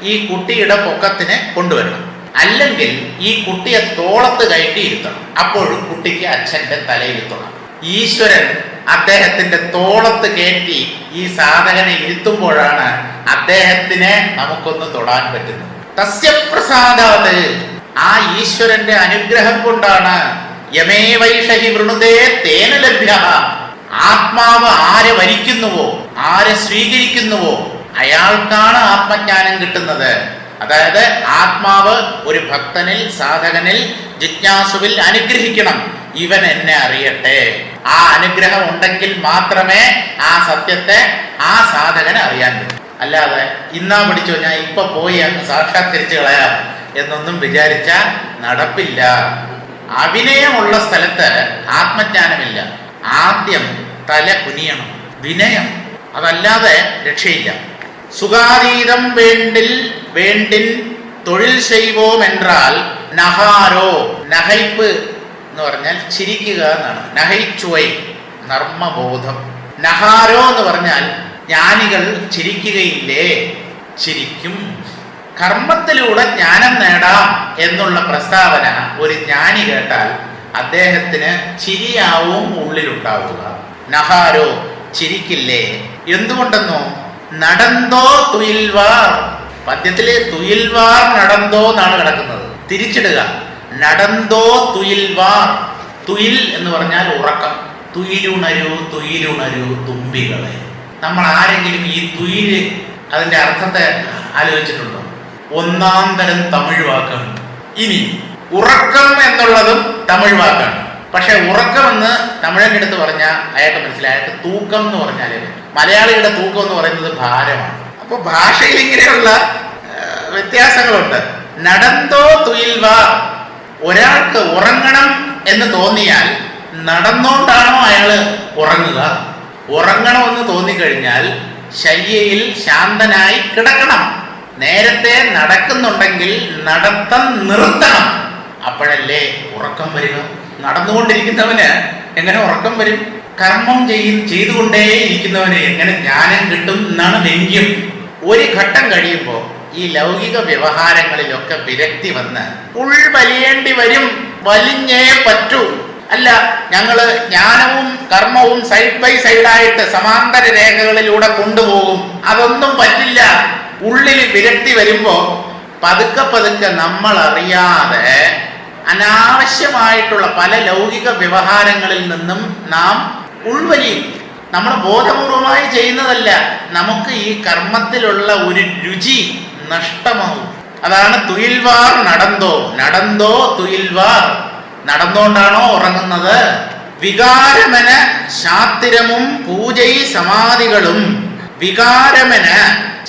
ഈ കുട്ടിയുടെ പൊക്കത്തിന് കൊണ്ടുവരണം, അല്ലെങ്കിൽ ഈ കുട്ടിയെ തോളത്ത് കയറ്റി ഇരുത്തണം. അപ്പോഴും കുട്ടിക്ക് അച്ഛന്റെ തലയിൽ തൊടാം. ഈശ്വരൻ അദ്ദേഹത്തിന്റെ തോളത്ത് കയറ്റി ഈ സാധകനെ ഇരുത്തുമ്പോഴാണ് അദ്ദേഹത്തിനെ നമുക്കൊന്ന് തൊടാൻ പറ്റുന്നത്. തസ്യപ്രസാദാത്, ആ ഈശ്വരന്റെ അനുഗ്രഹം കൊണ്ടാണ് യമേ വൈഷഹി വൃണുതേ തേന ലഭ്യ. ആത്മാവ് ആരെ വരിക്കുന്നുവോ, ആരെ സ്വീകരിക്കുന്നുവോ അയാൾക്കാണ് ആത്മജ്ഞാനം കിട്ടുന്നത്. അതായത് ആത്മാവ് ഒരു ഭക്തനിൽ, സാധകനിൽ, ജിജ്ഞാസുവിൽ അനുഗ്രഹിക്കണം. ഇവൻ എന്നെ അറിയട്ടെ. ആ അനുഗ്രഹം ഉണ്ടെങ്കിൽ മാത്രമേ ആ സത്യത്തെ ആ സാധകന് അറിയാൻ പറ്റൂ. അല്ലാതെ ഇന്നാ പിടിച്ചോ ഞാൻ ഇപ്പൊ പോയി അങ്ങ് സാക്ഷാത്കരിച്ചു കളയാം എന്നൊന്നും വിചാരിച്ചാൽ നടപ്പില്ല. അവിനയമുള്ള സ്ഥലത്ത് ആത്മജ്ഞാനമില്ല. ആദ്യം തല കുനിയണം, വിനയം. അതല്ലാതെ രക്ഷയില്ല. സുഖാതീതം വേണ്ടിൻ തൊഴിൽ ചെയ്വോം എന്നാൽ നഹാരോ. നഹൈപ്പ് എന്ന് പറഞ്ഞാൽ ചിരിക്കുക എന്നാണ്. നഹൈച്ചുവൈ നർമ്മബോധം. നഹാരോ എന്ന് പറഞ്ഞാൽ ജ്ഞാനികൾ ചിരിക്കുകയില്ലേ? ചിരിക്കും. കർമ്മത്തിലൂടെ ജ്ഞാനം നേടാം എന്നുള്ള പ്രസ്താവന ഒരു ജ്ഞാനി കേട്ടാൽ അദ്ദേഹത്തിന് ചിരിയാവും ഉള്ളിലുണ്ടാവുക. നഹാരോ ചിരിക്കില്ലേ? എന്തുകൊണ്ടെന്നോ, നടന്തോ തുയിൽവാർ. പദ്യത്തിലെ തുയിൽവാർ നടന്തോ എന്നാണ് കിടക്കുന്നത്. തിരിച്ചിടുക, നടന്തോ തുയിൽവാർ. തുയിൽ എന്ന് പറഞ്ഞാൽ ഉറക്കം. തുയിലുണരൂ തുയിലുണരൂ തുമ്പികളെ. നമ്മൾ ആരെങ്കിലും ഈ തുയില് അതിന്റെ അർത്ഥത്തെ ആലോചിച്ചിട്ടുണ്ടോ? ഒന്നാം തരം തമിഴ് വാക്കാണ്. ഇനി ഉറക്കം എന്നുള്ളതും തമിഴ് വാക്കാണ്. പക്ഷെ ഉറക്കം എന്ന് തമിഴൻ്റെ അടുത്ത് പറഞ്ഞാൽ അയാൾക്ക് മനസ്സിലായി. അയാൾക്ക് തൂക്കം എന്ന് പറഞ്ഞാൽ മലയാളിയുടെ തൂക്കം എന്ന് പറയുന്നത് ഭാരമാണ്. അപ്പൊ ഭാഷയിൽ ഇങ്ങനെയുള്ള വ്യത്യാസങ്ങളുണ്ട്. നടന്തോ തുയിൽവാർ. ഒരാൾക്ക് ഉറങ്ങണം എന്ന് തോന്നിയാൽ നടന്നോണ്ടാണോ അയാൾ ഉറങ്ങുക? ഉറങ്ങണമെന്ന് തോന്നിക്കഴിഞ്ഞാൽ ശയ്യയിൽ ശാന്തനായി കിടക്കണം. നേരത്തെ നടക്കുന്നുണ്ടെങ്കിൽ നടത്തം നിർത്തണം. അപ്പോഴല്ലേ ഉറക്കം വരിക. നടന്നുകൊണ്ടിരിക്കുന്നവന് എങ്ങനെ ഉറക്കം വരും? കർമ്മം ചെയ്തുകൊണ്ടേ ഇരിക്കുന്നവന് എങ്ങനെ ജ്ഞാനം കിട്ടും എന്നാണ് വ്യംഗ്യം. ഒരു ഘട്ടം കഴിയുമ്പോൾ ഈ ലൗകിക വ്യവഹാരങ്ങളിലൊക്കെ വിരക്തി വന്ന് ഉൾവലിയേണ്ടി വരും. വലിഞ്ഞേ പറ്റൂ. അല്ല, ഞങ്ങള് ജ്ഞാനവും കർമ്മവും സൈഡ് ബൈ സൈഡായിട്ട് സമാന്തര രേഖകളിലൂടെ കൊണ്ടുപോകും. അതൊന്നും പറ്റില്ല. ഉള്ളിൽ വിരക്തി വരുമ്പോ പതുക്കെ പതുക്കെ നമ്മൾ അറിയാതെ അനാവശ്യമായിട്ടുള്ള പല ലൗകിക വ്യവഹാരങ്ങളിൽ നിന്നും നാം ഉൾവലിയും. നമ്മൾ ബോധപൂർവമായി ചെയ്യുന്നതല്ല. നമുക്ക് ഈ കർമ്മത്തിലുള്ള ഒരു രുചി നഷ്ടമാവും. അതാണ് തുയിൽവാർ നടന്തോ. നടന്തോ തുയിൽവാർ. നടന്നുകൊണ്ടാണോ ഉറങ്ങുന്നത്? വികാരമന ശാത്തിരമും പൂജൈ സമാധികളും. വികാരമന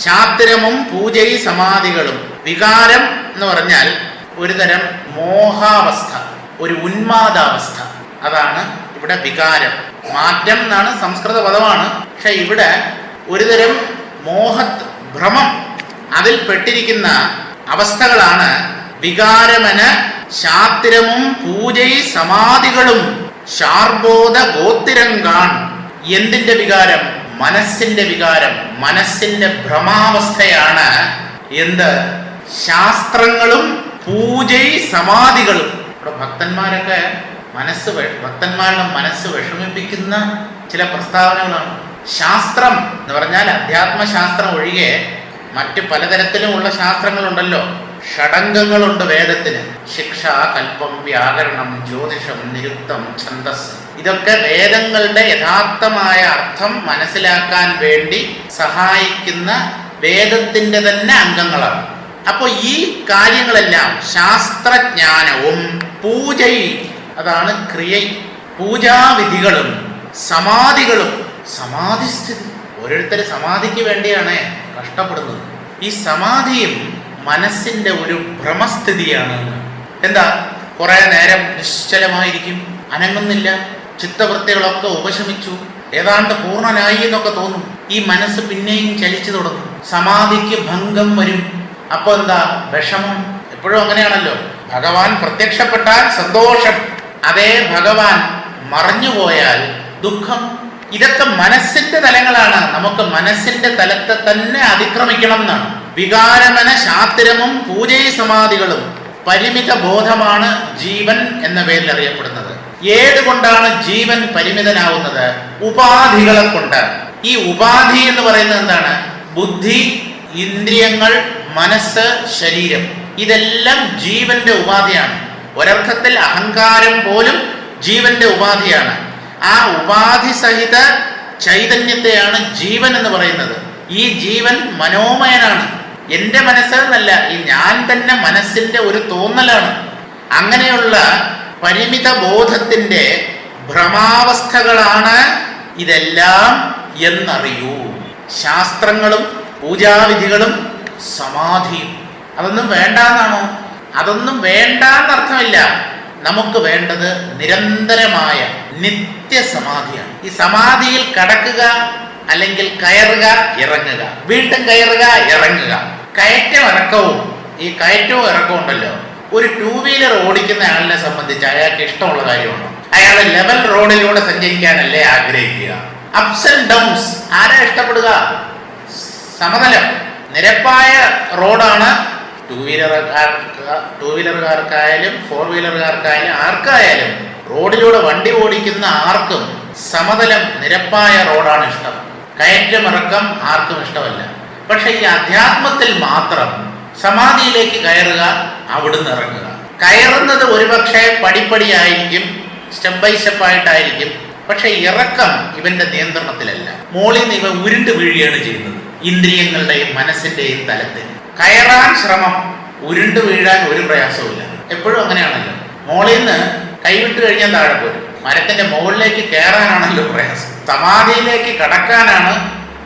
ശാത്തിരമും പൂജൈ സമാധികളും. വികാരം എന്ന് പറഞ്ഞാൽ ഒരു തരം മോഹാവസ്ഥ, ഒരു ഉന്മാദാവസ്ഥ. അതാണ് ഇവിടെ വികാരം. മാറ്റം എന്നാണ് സംസ്കൃത പദമാണ്. പക്ഷെ ഇവിടെ ഒരു തരം ഭ്രമം അതിൽ പെട്ടിരിക്കുന്ന അവസ്ഥകളാണ് വികാരമന ശാത്തിരമും പൂജൈ സമാധികളും. ശാർബോധ ഗോത്തിരങ്കാൺ. എന്തിന്റെ വികാരം? മനസ്സിന്റെ വികാരം. മനസ്സിന്റെ ഭ്രമാവസ്ഥയാണ് എന്ത്? ശാസ്ത്രങ്ങളും പൂജൈ സമാധികളും. ഇവിടെ ഭക്തന്മാരുടെ മനസ്സ് വിഷമിപ്പിക്കുന്ന ചില പ്രസ്താവനകളാണ്. ശാസ്ത്രം എന്ന് പറഞ്ഞാൽ അധ്യാത്മശാസ്ത്രം ഒഴികെ മറ്റ് പലതരത്തിലുമുള്ള ശാസ്ത്രങ്ങളുണ്ടല്ലോ. ഷഡംഗങ്ങളുണ്ട് വേദത്തിന്. ശിക്ഷ, കൽപ്പം, വ്യാകരണം, ജ്യോതിഷം, നിരുക്തം, ഛന്ദസ്. ഇതൊക്കെ വേദങ്ങളുടെ യഥാർത്ഥമായ അർത്ഥം മനസ്സിലാക്കാൻ വേണ്ടി സഹായിക്കുന്ന വേദത്തിന്റെ തന്നെ അംഗങ്ങളാണ്. അപ്പോൾ ഈ കാര്യങ്ങളെല്ലാം ശാസ്ത്രജ്ഞാനവും പൂജൈ, അതാണ് ക്രിയ, പൂജാവിധികളും സമാധികളും. സമാധിസ്ഥിതി. ഓരോരുത്തർ സമാധിക്ക് വേണ്ടിയാണ് കഷ്ടപ്പെടുന്നത്. ഈ സമാധിയും മനസ്സിന്റെ ഒരു ഭ്രമസ്ഥിതിയാണ്. എന്താ? കുറെ നേരം നിശ്ചലമായിരിക്കും, അനങ്ങുന്നില്ല, ചിത്തവൃത്തികളൊക്കെ ഉപശമിച്ചു, ഏതാണ്ട് പൂർണ്ണനായി എന്നൊക്കെ തോന്നും. ഈ മനസ്സ് പിന്നെയും ചലിച്ചു തുടങ്ങും. സമാധിക്ക് ഭംഗം വരും. അപ്പൊ എന്താ? വിഷമം. എപ്പോഴും അങ്ങനെയാണല്ലോ. ഭഗവാൻ പ്രത്യക്ഷപ്പെട്ടാൽ സന്തോഷം, അതേ ഭഗവാൻ മറഞ്ഞുപോയാൽ ദുഃഖം. ഇതൊക്കെ മനസ്സിന്റെ തലങ്ങളാണ്. നമുക്ക് മനസ്സിന്റെ തലത്തെ തന്നെ അതിക്രമിക്കണം എന്നാണ്. വികാരമന ശാത്തിരമും പൂജൈ സമാധികളും. പരിമിത ബോധമാണ് ജീവൻ എന്ന പേരിൽ അറിയപ്പെടുന്നത്. ഏതുകൊണ്ടാണ് ജീവൻ പരിമിതനാവുന്നത്? ഉപാധികളെ കൊണ്ട്. ഈ ഉപാധി എന്ന് പറയുന്നത് എന്താണ്? ബുദ്ധി, ഇന്ദ്രിയങ്ങൾ, മനസ്സ്, ശരീരം. ഇതെല്ലാം ജീവന്റെ ഉപാധിയാണ്. ഒരർത്ഥത്തിൽ അഹങ്കാരം പോലും ജീവന്റെ ഉപാധിയാണ്. ആ ഉപാധി സഹിത ചൈതന്യത്തെയാണ് ജീവൻ എന്ന് പറയുന്നത്. ഈ ജീവൻ മനോമയനാണ്. എൻ്റെ മനസ്സ് എന്നല്ല, ഈ ഞാൻ തന്നെ മനസ്സിന്റെ ഒരു തോന്നലാണ്. അങ്ങനെയുള്ള പരിമിത ബോധത്തിന്റെ ഭ്രമാവസ്ഥകളാണ് ഇതെല്ലാം എന്നറിയൂ. ശാസ്ത്രങ്ങളും പൂജാവിധികളും സമാധിയും അതൊന്നും വേണ്ടാന്നാണോ? അതൊന്നും വേണ്ടാന്നർത്ഥമില്ല. നമുക്ക് വേണ്ടത് നിരന്തരമായ നിത്യസമാധിയാണ്. ഈ സമാധിയിൽ കടക്കുക, അല്ലെങ്കിൽ കയറുക ഇറങ്ങുക, വീണ്ടും കയറുക ഇറങ്ങുക, കയറ്റം ഇറക്കവും. ഈ കയറ്റവും ഇറക്കവും ഉണ്ടല്ലോ, ഒരു 2 വീലർ ഓടിക്കുന്ന ആളിനെ സംബന്ധിച്ച് അയാൾക്ക് ഇഷ്ടമുള്ള കാര്യമാണോ? അയാൾ ലെവൽ റോഡിലൂടെ സഞ്ചരിക്കാനല്ലേ ആഗ്രഹിക്കുക? അപ്സ് ആൻഡ് ഡൗൺസ് ആരാ ഇഷ്ടപ്പെടുക? സമതലം നിരപ്പായ റോഡാണ് 2 വീലറുകാർക്കായാലും 4 വീലറുകാർക്കായാലും ആർക്കായാലും റോഡിലൂടെ വണ്ടി ഓടിക്കുന്ന ആർക്കും സമതലം നിരപ്പായ റോഡാണ് ഇഷ്ടം. കയറ്റമിറക്കം ആർക്കും ഇഷ്ടമല്ല. പക്ഷെ ഈ അധ്യാത്മത്തിൽ മാത്രം സമാധിയിലേക്ക് കയറുക, അവിടുന്ന് ഇറങ്ങുക. കയറുന്നത് ഒരുപക്ഷെ പടിപ്പടിയായിരിക്കും, സ്റ്റെപ്പ് ബൈ സ്റ്റെപ്പ് ആയിട്ടായിരിക്കും. പക്ഷെ ഇറക്കം ഇവന്റെ നിയന്ത്രണത്തിലല്ല. മോളിൽ നിന്ന് ഇവ ഉരുണ്ട് വീഴുകയാണ് ചെയ്യുന്നത്, ഇന്ദ്രിയങ്ങളുടെയും മനസ്സിന്റെയും തലത്തിൽ. കയറാൻ ശ്രമം, ഉരുണ്ട് വീഴാൻ ഒരു പ്രയാസവുമില്ല. എപ്പോഴും അങ്ങനെയാണല്ലോ. മോളിൽ നിന്ന് കൈവിട്ട് കഴിഞ്ഞാൽ താഴെ പോരും. മരത്തിന്റെ മുകളിലേക്ക് കയറാനാണല്ലോ പ്രയാസം. സമാധിയിലേക്ക് കടക്കാനാണ്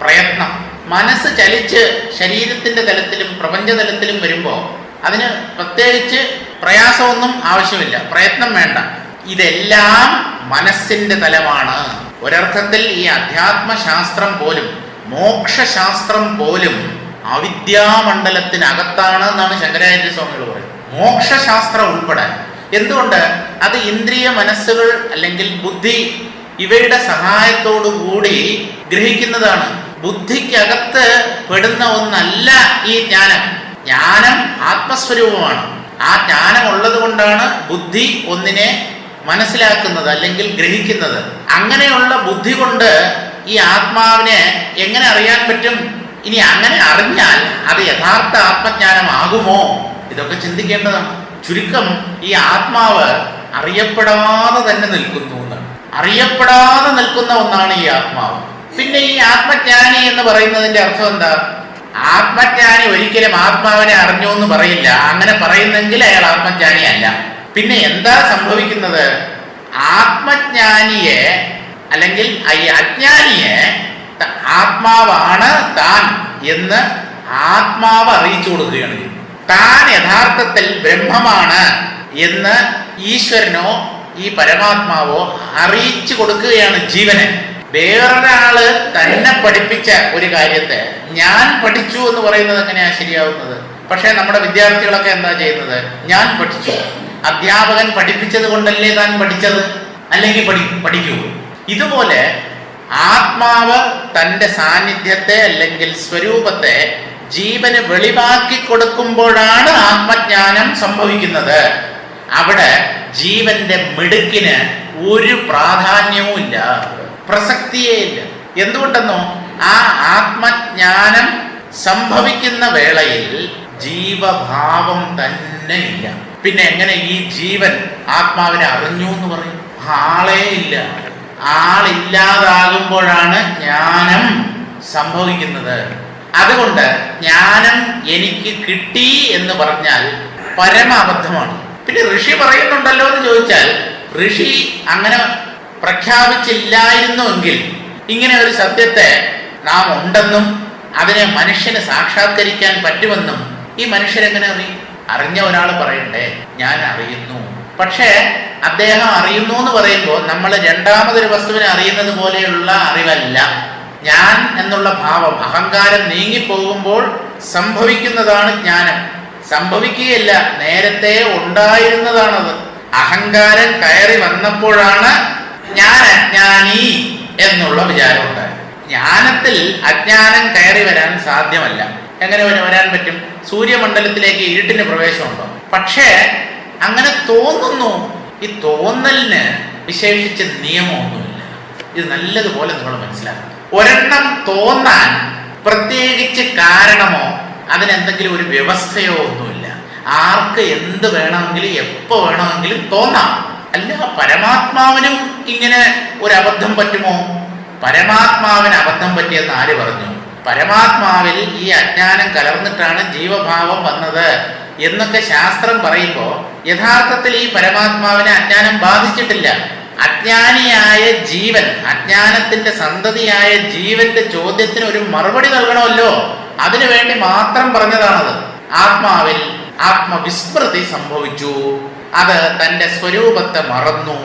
പ്രയത്നം. മനസ്സ് ചലിച്ച് ശരീരത്തിന്റെ തലത്തിലും പ്രപഞ്ചതലത്തിലും വരുമ്പോൾ അതിന് പ്രത്യേകിച്ച് പ്രയാസമൊന്നും ആവശ്യമില്ല, പ്രയത്നം വേണ്ട. ഇതെല്ലാം മനസ്സിന്റെ തലമാണ്. ഒരർത്ഥത്തിൽ ഈ അധ്യാത്മശാസ്ത്രം പോലും മോക്ഷശാസ്ത്രം പോലും അവിദ്യാമണ്ഡലത്തിനകത്താണ് എന്നാണ് ശങ്കരാചാര്യ സ്വാമികൾ പറയുന്നത്. മോക്ഷശാസ്ത്രം ഉൾപ്പെടെ. എന്തുകൊണ്ട്? അത് ഇന്ദ്രിയ മനസ്സുകൾ അല്ലെങ്കിൽ ബുദ്ധി ഇവയുടെ സഹായത്തോടു കൂടി ഗ്രഹിക്കുന്നതാണ്. ബുദ്ധിക്കകത്ത് പെടുന്ന ഒന്നല്ല ഈ ജ്ഞാനം. ജ്ഞാനം ആത്മസ്വരൂപമാണ്. ആ ജ്ഞാനം ഉള്ളത് കൊണ്ടാണ് ബുദ്ധി ഒന്നിനെ മനസ്സിലാക്കുന്നത് അല്ലെങ്കിൽ ഗ്രഹിക്കുന്നത്. അങ്ങനെയുള്ള ബുദ്ധി കൊണ്ട് ഈ ആത്മാവിനെ എങ്ങനെ അറിയാൻ പറ്റും? ഇനി അങ്ങനെ അറിഞ്ഞാൽ അത് യഥാർത്ഥ ആത്മജ്ഞാനമാകുമോ? ഇതൊക്കെ ചിന്തിക്കേണ്ടതാണ്. ചുരുക്കം ഈ ആത്മാവ് അറിയപ്പെടാതെ തന്നെ നിൽക്കുന്നു എന്നാണ്. അറിയപ്പെടാതെ നിൽക്കുന്ന ഒന്നാണ് ഈ ആത്മാവ്. പിന്നെ ഈ ആത്മജ്ഞാനി എന്ന് പറയുന്നതിന്റെ അർത്ഥം എന്താ? ആത്മജ്ഞാനി ഒരിക്കലും ആത്മാവിനെ അറിഞ്ഞു എന്ന് പറയില്ല. അങ്ങനെ പറയുന്നെങ്കിൽ അയാൾ ആത്മജ്ഞാനി അല്ല. പിന്നെ എന്താ സംഭവിക്കുന്നത്? ആത്മജ്ഞാനിയെ അല്ലെങ്കിൽ ഈ അജ്ഞാനിയെ ആത്മാവാണ് താൻ എന്ന് ആത്മാവ് അറിയിച്ചു കൊടുക്കുകയാണ്. താൻ യഥാർത്ഥത്തിൽ ബ്രഹ്മമാണ് എന്ന് ഈശ്വരനോ ഈ പരമാത്മാവോ അറിയിച്ചു കൊടുക്കുകയാണ് ജീവന്. വേറൊരാള് തന്നെ പഠിപ്പിച്ച ഒരു കാര്യത്തെ ഞാൻ പഠിച്ചു എന്ന് പറയുന്നത് എങ്ങനെയാ ശരിയാവുന്നത്? പക്ഷെ നമ്മുടെ വിദ്യാർത്ഥികളൊക്കെ എന്താ ചെയ്യുന്നത്? ഞാൻ പഠിച്ചു, അധ്യാപകൻ പഠിപ്പിച്ചത് കൊണ്ടല്ലേ താൻ പഠിച്ചത്, അല്ലെങ്കിൽ പഠിക്കൂ. ഇതുപോലെ ആത്മാവ് തൻ്റെ സാന്നിധ്യത്തെ അല്ലെങ്കിൽ സ്വരൂപത്തെ ജീവന് വെളിവാക്കി കൊടുക്കുമ്പോഴാണ് ആത്മജ്ഞാനം സംഭവിക്കുന്നത്. അവിടെ ജീവന്റെ മിടുക്കിന് ഒരു പ്രാധാന്യവും ഇല്ല, പ്രസക്തിയേ ഇല്ല. എന്തുകൊണ്ടെന്നോ, ആ ആത്മജ്ഞാനം സംഭവിക്കുന്ന വേളയിൽ ജീവഭാവം തന്നെ ഇല്ല. പിന്നെ എങ്ങനെ ഈ ജീവൻ ആത്മാവിനെ അറിഞ്ഞു എന്ന് പറയും? ആളേ ഇല്ല. ആളില്ലാതാകുമ്പോഴാണ് ജ്ഞാനം സംഭവിക്കുന്നത്. അതുകൊണ്ട് ജ്ഞാനം എനിക്ക് കിട്ടി എന്ന് പറഞ്ഞാൽ പരമ അബദ്ധമാണ്. പിന്നെ ഋഷി പറയുന്നുണ്ടല്ലോ എന്ന് ചോദിച്ചാൽ, ഋഷി അങ്ങനെ പ്രഖ്യാപിച്ചില്ലായിരുന്നുവെങ്കിൽ ഇങ്ങനെ ഒരു സത്യത്തെ നാം ഉണ്ടെന്നും അതിനെ മനുഷ്യന് സാക്ഷാത്കരിക്കാൻ പറ്റുമെന്നും ഈ മനുഷ്യരെങ്ങനെ അറിയും? അറിഞ്ഞ ഒരാൾ പറയണ്ടേ ഞാൻ അറിയുന്നു. പക്ഷേ അദ്ദേഹം അറിയുന്നു എന്ന് പറയുമ്പോൾ നമ്മൾ രണ്ടാമതൊരു വസ്തുവിനെ അറിയുന്നത് പോലെയുള്ള അറിവല്ല. ഞാൻ എന്നുള്ള ഭാവം, അഹങ്കാരം നീങ്ങിപ്പോകുമ്പോൾ സംഭവിക്കുന്നതാണ് ജ്ഞാനം. സംഭവിക്കുകയല്ല, നേരത്തെ ഉണ്ടായിരുന്നതാണത്. അഹങ്കാരം കയറി വന്നപ്പോഴാണ് ഞാൻ അജ്ഞാനി എന്നുള്ള വിചാരം ഉണ്ടായത്. ജ്ഞാനത്തിൽ അജ്ഞാനം കയറി വരാൻ സാധ്യമല്ല. എങ്ങനെ വരാൻ പറ്റും? സൂര്യമണ്ഡലത്തിലേക്ക് ഇരുട്ടിന് പ്രവേശമുണ്ടോ? പക്ഷേ അങ്ങനെ തോന്നുന്നു. ഈ തോന്നലിന് വിശേഷിച്ച് നിയമമൊന്നുമില്ല. ഇത് നല്ലതുപോലെ നിങ്ങൾ മനസ്സിലാക്കണം. ഒരെണ്ണം തോന്നാൻ പ്രത്യേകിച്ച് കാരണമോ അതിനെന്തെങ്കിലും ഒരു വ്യവസ്ഥയോ ഒന്നുമില്ല. ആർക്ക് എന്ത് വേണമെങ്കിലും എപ്പോ വേണമെങ്കിലും തോന്നാം. അല്ല, പരമാത്മാവിനും ഇങ്ങനെ ഒരു അബദ്ധം പറ്റുമോ? പരമാത്മാവിന് അബദ്ധം പറ്റിയെന്ന് ആര് പറഞ്ഞു? പരമാത്മാവിൽ ഈ അജ്ഞാനം കലർന്നിട്ടാണ് ജീവഭാവം വന്നത് എന്നൊക്കെ ശാസ്ത്രം പറയുമ്പോൾ യഥാർത്ഥത്തിൽ ഈ പരമാത്മാവിനെ അജ്ഞാനം ബാധിച്ചിട്ടില്ല. അജ്ഞാനിയായ ജീവൻ, അജ്ഞാനത്തിന്റെ സന്തതിയായ ജീവന്റെ ചോദ്യത്തിന് ഒരു മറുപടി നൽകണമല്ലോ, അതിനു വേണ്ടി മാത്രം പറഞ്ഞതാണത്. ആത്മാവിൽ ആത്മവിസ്മൃതി സംഭവിച്ചു, അത് തന്റെ സ്വരൂപത്തെ മറന്നു.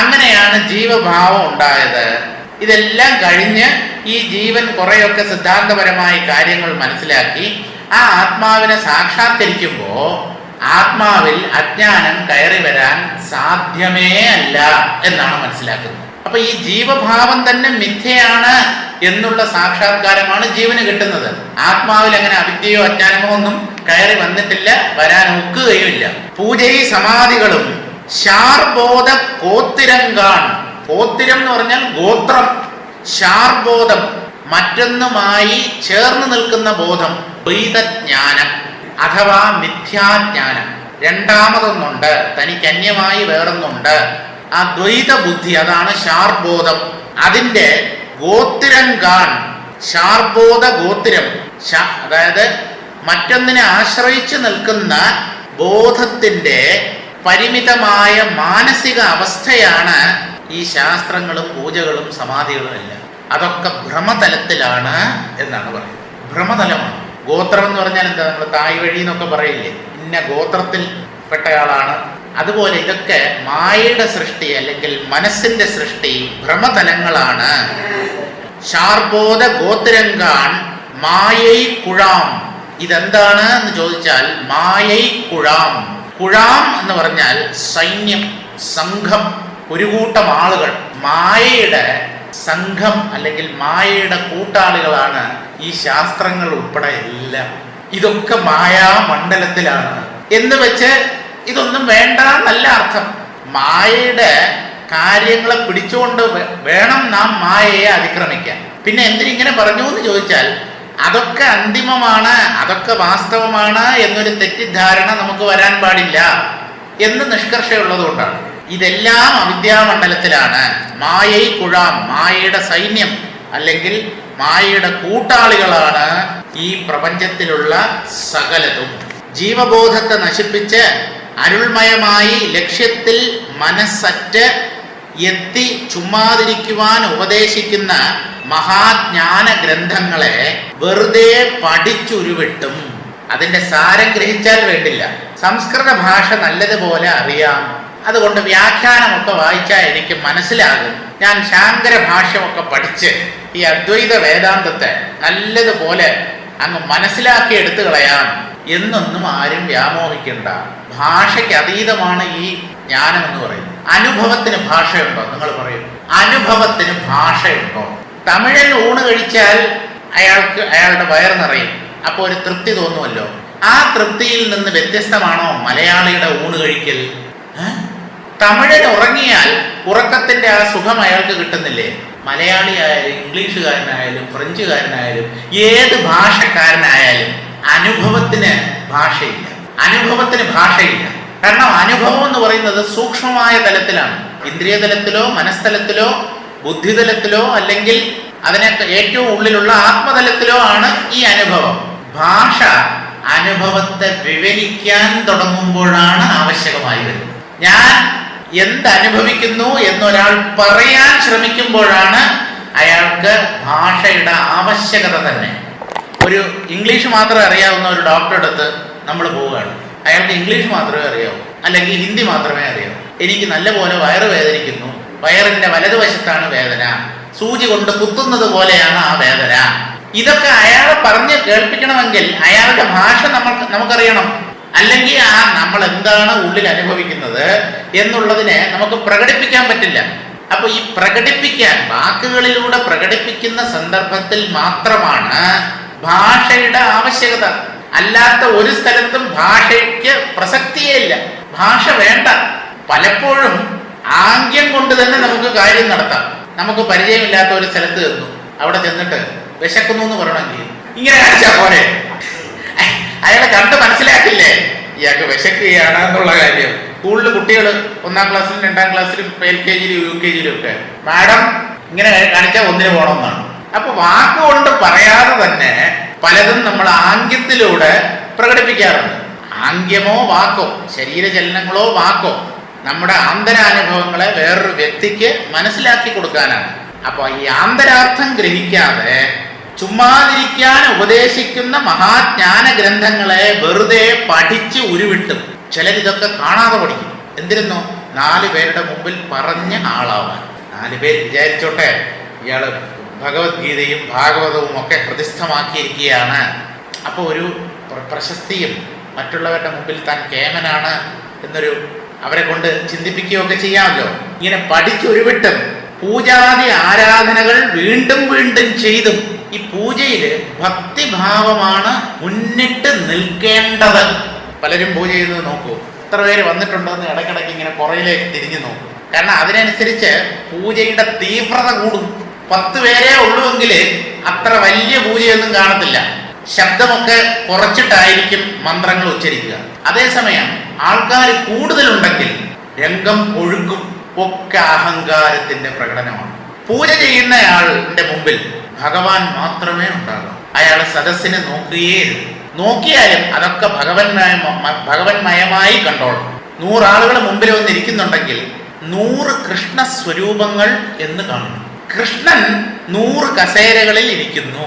അങ്ങനെയാണ് ജീവഭാവം ഉണ്ടായത്. ഇതെല്ലാം കഴിഞ്ഞ് ഈ ജീവൻ കുറെയൊക്കെ സിദ്ധാന്തപരമായി കാര്യങ്ങൾ മനസ്സിലാക്കി ആ ആത്മാവിനെ സാക്ഷാത്കരിക്കുമ്പോ ആത്മാവിൽ അജ്ഞാനം കയറി വരാൻ സാധ്യമേ അല്ല എന്നാണ് മനസ്സിലാക്കുന്നത്. അപ്പൊ ഈ ജീവഭാവം തന്നെ മിഥ്യയാണ് എന്നുള്ള സാക്ഷാത്കാരമാണ് ജീവന് കിട്ടുന്നത്. ആത്മാവിൽ അങ്ങനെ അവിദ്യയോ അജ്ഞാനമോ ഒന്നും കയറി വന്നിട്ടില്ല, വരാൻ ഒക്കുകയുമില്ല. പൂജയും സമാധികളും ശാർബോധ കോത്തിരങ്കാൺ, കോത്തിരം എന്ന് പറഞ്ഞാൽ ഗോത്രം, ശാർബോധം മറ്റൊന്നുമായി ചേർന്ന് നിൽക്കുന്ന ബോധം, ദ്വൈതജ്ഞാനം അഥവാ മിഥ്യാജ്ഞാനം. രണ്ടാമതൊന്നുണ്ട്, തനിക്ക് അന്യമായി വേറൊന്നുണ്ട്, ആ ദ്വൈത ബുദ്ധി, അതാണ് ശാർബോധം. അതിന്റെ ഗോത്തിരങ്കാൺ, ശാർബോധ ഗോത്തിരം, അതായത് മറ്റൊന്നിനെ ആശ്രയിച്ചു നിൽക്കുന്ന ബോധത്തിന്റെ പരിമിതമായ മാനസിക അവസ്ഥയാണ് ഈ ശാസ്ത്രങ്ങളും പൂജകളും സമാധികളും എല്ലാം. അതൊക്കെ ഭ്രമതലത്തിലാണ് എന്നാണ് പറയുന്നത്. ഭ്രമതലമാണ്. ഗോത്രം എന്ന് പറഞ്ഞാൽ എന്താ, നമ്മൾ തായ് വഴി എന്നൊക്കെ പറയില്ലേ, ഇന്ന ഗോത്രത്തിൽ പെട്ടയാളാണ്. അതുപോലെ ഇതൊക്കെ മായയുടെ സൃഷ്ടി അല്ലെങ്കിൽ മനസ്സിന്റെ സൃഷ്ടി, ഭ്രമതലങ്ങളാണ്. ശാർബോധ ഗോത്തിരങ്കാൺ മായൈ കുഴാം. ഇതെന്താണ് എന്ന് ചോദിച്ചാൽ മായൈ കുഴാം. കുഴാം എന്ന് പറഞ്ഞാൽ സൈന്യം, സംഘം, ഒരു കൂട്ടം ആളുകൾ. മായയുടെ സംഘം അല്ലെങ്കിൽ മായയുടെ കൂട്ടാളികളാണ് ഈ ശാസ്ത്രങ്ങൾ ഉൾപ്പെടെ എല്ലാം. ഇതൊക്കെ മായാമണ്ഡലത്തിലാണ് എന്ന് വെച്ച് ഇതൊന്നും വേണ്ട നല്ല അർത്ഥം. മായയുടെ കാര്യങ്ങളെ പിടിച്ചുകൊണ്ട് വേണം നാം മായയെ അതിക്രമിക്കാൻ. പിന്നെ എന്തിനിങ്ങനെ പറഞ്ഞു എന്ന് ചോദിച്ചാൽ അതൊക്കെ അന്തിമമാണ്, അതൊക്കെ വാസ്തവമാണ് എന്നൊരു തെറ്റിദ്ധാരണ നമുക്ക് വരാൻ പാടില്ല എന്ന് നിഷ്കർഷയുള്ളത് കൊണ്ടാണ്. ഇതെല്ലാം അവിദ്യാമണ്ഡലത്തിലാണ്. മായൈ കുഴാം, മായയുടെ സൈന്യം അല്ലെങ്കിൽ മായയുടെ കൂട്ടാളികളാണ് ഈ പ്രപഞ്ചത്തിലുള്ള സകലതും. ജീവബോധത്തെ നശിപ്പിച്ച് അരുൾമയമായി ലക്ഷ്യത്തിൽ മനസ്സറ്റ് എത്തി ചുമ്മാതിരിക്കുവാൻ ഉപദേശിക്കുന്ന മഹാജ്ഞാന ഗ്രന്ഥങ്ങളെ വെറുതെ പഠിച്ചുരുവിട്ടും അതിന്റെ സാരം ഗ്രഹിച്ചാൽ വേണ്ടില്ല. സംസ്കൃത ഭാഷ നല്ലതുപോലെ അറിയാം, അതുകൊണ്ട് വ്യാഖ്യാനമൊക്കെ വായിച്ചാൽ എനിക്ക് മനസ്സിലാകും. ഞാൻ ശാങ്കര ഭാഷ്യമൊക്കെ പഠിച്ച് ഈ അദ്വൈത വേദാന്തത്തെ നല്ലതുപോലെ അങ്ങ് മനസ്സിലാക്കി എടുത്തു കളയാം എന്നൊന്നും ആരും വ്യാമോഹിക്കണ്ട. ഭാഷയ്ക്ക് അതീതമാണ് ഈ ജ്ഞാനം എന്ന് പറയുന്നത്. അനുഭവത്തിന് ഭാഷയുണ്ടോ? നിങ്ങൾ പറയും, അനുഭവത്തിന് ഭാഷയുണ്ടോ? തമിഴൻ ഊണ് കഴിച്ചാൽ അയാളുടെ വയർ നിറയും, അപ്പോൾ ഒരു തൃപ്തി തോന്നുമല്ലോ. ആ തൃപ്തിയിൽ നിന്ന് വ്യത്യസ്തമാണോ മലയാളിയുടെ ഊണ് കഴിക്കൽ? തമിഴൻ ഉറങ്ങിയാൽ ഉറക്കത്തിന്റെ ആ സുഖം അയാൾക്ക് കിട്ടുന്നില്ലേ? മലയാളിയായാലും ഇംഗ്ലീഷുകാരനായാലും ഫ്രഞ്ചുകാരനായാലും ഏത് ഭാഷക്കാരനായാലും അനുഭവത്തിന് ഭാഷയില്ല. അനുഭവത്തിന് ഭാഷയില്ല. കാരണം അനുഭവം എന്ന് പറയുന്നത് സൂക്ഷ്മമായ തലത്തിലാണ്. ഇന്ദ്രിയ തലത്തിലോ മനസ്തലത്തിലോ ബുദ്ധിതലത്തിലോ അല്ലെങ്കിൽ അതിനൊക്കെ ഏറ്റവും ഉള്ളിലുള്ള ആത്മതലത്തിലോ ആണ് ഈ അനുഭവം. ഭാഷ അനുഭവത്തെ വിവരിക്കാൻ തുടങ്ങുമ്പോഴാണ് ആവശ്യകമായി വരുന്നത്. ഞാൻ എന്തനുഭവിക്കുന്നു എന്നൊരാൾ പറയാൻ ശ്രമിക്കുമ്പോഴാണ് അയാൾക്ക് ഭാഷയുടെ ആവശ്യകത തന്നെ. ഒരു ഇംഗ്ലീഷ് മാത്രം അറിയാവുന്ന ഒരു ഡോക്ടറുടെ അടുത്ത് നമ്മൾ പോവുകയാണ്. അയാൾക്ക് ഇംഗ്ലീഷ് മാത്രമേ അറിയാവൂ, അല്ലെങ്കിൽ ഹിന്ദി മാത്രമേ അറിയാവൂ. എനിക്ക് നല്ലപോലെ വയറ് വേദനിക്കുന്നു, വയറിന്റെ വലതുവശത്താണ് വേദന, സൂചി കൊണ്ട് കുത്തുന്നത് പോലെയാണ് ആ വേദന. ഇതൊക്കെ അയാളെ പറഞ്ഞ് കേൾപ്പിക്കണമെങ്കിൽ അയാളുടെ ഭാഷ നമുക്കറിയണം. അല്ലെങ്കിൽ നമ്മൾ എന്താണ് ഉള്ളിൽ അനുഭവിക്കുന്നത് എന്നുള്ളതിനെ നമുക്ക് പ്രകടിപ്പിക്കാൻ പറ്റില്ല. അപ്പൊ ഈ പ്രകടിപ്പിക്കാൻ, വാക്കുകളിലൂടെ പ്രകടിപ്പിക്കുന്ന സന്ദർഭത്തിൽ മാത്രമാണ് ഭാഷയുടെ ആവശ്യകത. അല്ലാത്ത ഒരു സ്ഥലത്തും ഭാഷയ്ക്ക് പ്രസക്തിയേ ഇല്ല. ഭാഷ വേണ്ട. പലപ്പോഴും ആംഗ്യം കൊണ്ട് തന്നെ നമുക്ക് കാര്യം നടത്താം. നമുക്ക് പരിചയമില്ലാത്ത ഒരു സ്ഥലത്ത് ചെന്നു, അവിടെ ചെന്നിട്ട് വിശക്കുന്നു എന്ന് പറയണമെങ്കിൽ ഇങ്ങനെ കാണിച്ചാൽ പോരെ? അയാളെ കണ്ട് മനസ്സിലാക്കില്ലേ ഇയാൾക്ക് വിശക്കുകയാണ് എന്നുള്ള കാര്യം? സ്കൂളിൽ കുട്ടികൾ 1ാം ക്ലാസ്സിലും 2ാം ക്ലാസ്സിലും LKG UKG ഒക്കെ മാഡം ഇങ്ങനെ കാണിച്ചാൽ ഒന്നിന് പോകണമെന്നാണ്. അപ്പൊ വാക്കുകൊണ്ട് പറയാതെ തന്നെ പലതും നമ്മൾ ആംഗ്യത്തിലൂടെ പ്രകടിപ്പിക്കാറുണ്ട്. ആംഗ്യമോ വാക്കോ, ശരീരചലനങ്ങളോ വാക്കോ നമ്മുടെ ആന്തരാനുഭവങ്ങളെ വേറൊരു വ്യക്തിക്ക് മനസ്സിലാക്കി കൊടുക്കാനാണ്. അപ്പൊ ഈ ആന്തരാർത്ഥം ഗ്രഹിക്കാതെ ചുമ്മാതിരിക്കാൻ ഉപദേശിക്കുന്ന മഹാജ്ഞാന ഗ്രന്ഥങ്ങളെ വെറുതെ പഠിച്ച് ഉരുവിട്ടും ചിലരിതൊക്കെ കാണാതെ പഠിക്കും. എന്തിരുന്നോ? 4 പേരുടെ മുമ്പിൽ പറഞ്ഞ ആളാവാൻ. 4 പേര് വിചാരിച്ചോട്ടെ ഇയാള് ഭഗവത്ഗീതയും ഭാഗവതവും ഒക്കെ ഹൃദിസ്ഥമാക്കിയിരിക്കുകയാണ്, അപ്പോൾ ഒരു പ്രശസ്തിയും മറ്റുള്ളവരുടെ മുമ്പിൽ താൻ കേമനാണ് എന്നൊരു അവരെ കൊണ്ട് ചിന്തിപ്പിക്കുകയൊക്കെ ചെയ്യാമല്ലോ. ഇങ്ങനെ പഠിച്ചൊരുവിട്ടും പൂജാതി ആരാധനകൾ വീണ്ടും വീണ്ടും ചെയ്തും ഈ പൂജയില് ഭക്തിഭാവമാണ് മുന്നിട്ട് നിൽക്കേണ്ടത്. പലരും പൂജ ചെയ്ത് നോക്കൂ, എത്ര പേര് വന്നിട്ടുണ്ടോ എന്ന് ഇടയ്ക്കിടയ്ക്ക് ഇങ്ങനെ പുറയിലേക്ക് തിരിഞ്ഞു നോക്കും. കാരണം അതിനനുസരിച്ച് പൂജയുടെ തീവ്രത കൂടും. 10 പേരേ ഉള്ളുവെങ്കിൽ അത്ര വലിയ പൂജയൊന്നും കാണത്തില്ല. ശബ്ദമൊക്കെ കുറച്ചിട്ടായിരിക്കും മന്ത്രങ്ങൾ ഉച്ചരിക്കുക. അതേസമയം ആൾക്കാർ കൂടുതലുണ്ടെങ്കിൽ രംഗം ഒഴുക്കും. ഒക്കെ അഹങ്കാരത്തിന്റെ പ്രകടനമാണ്. പൂജ ചെയ്യുന്നയാളുടെ മുമ്പിൽ ഭഗവാൻ മാത്രമേ ഉണ്ടാകൂ. അയാൾ സദസ്സിനെ നോക്കുകയേ നോക്കിയാലും അതൊക്കെ ഭഗവന്മയമായി കണ്ടോളും. 100 ആളുകൾ മുമ്പിൽ വന്നിരിക്കുന്നുണ്ടെങ്കിൽ 100 കൃഷ്ണ സ്വരൂപങ്ങൾ എന്ന് കാണുന്നു. കൃഷ്ണൻ 100 കസേരകളിൽ ഇരിക്കുന്നു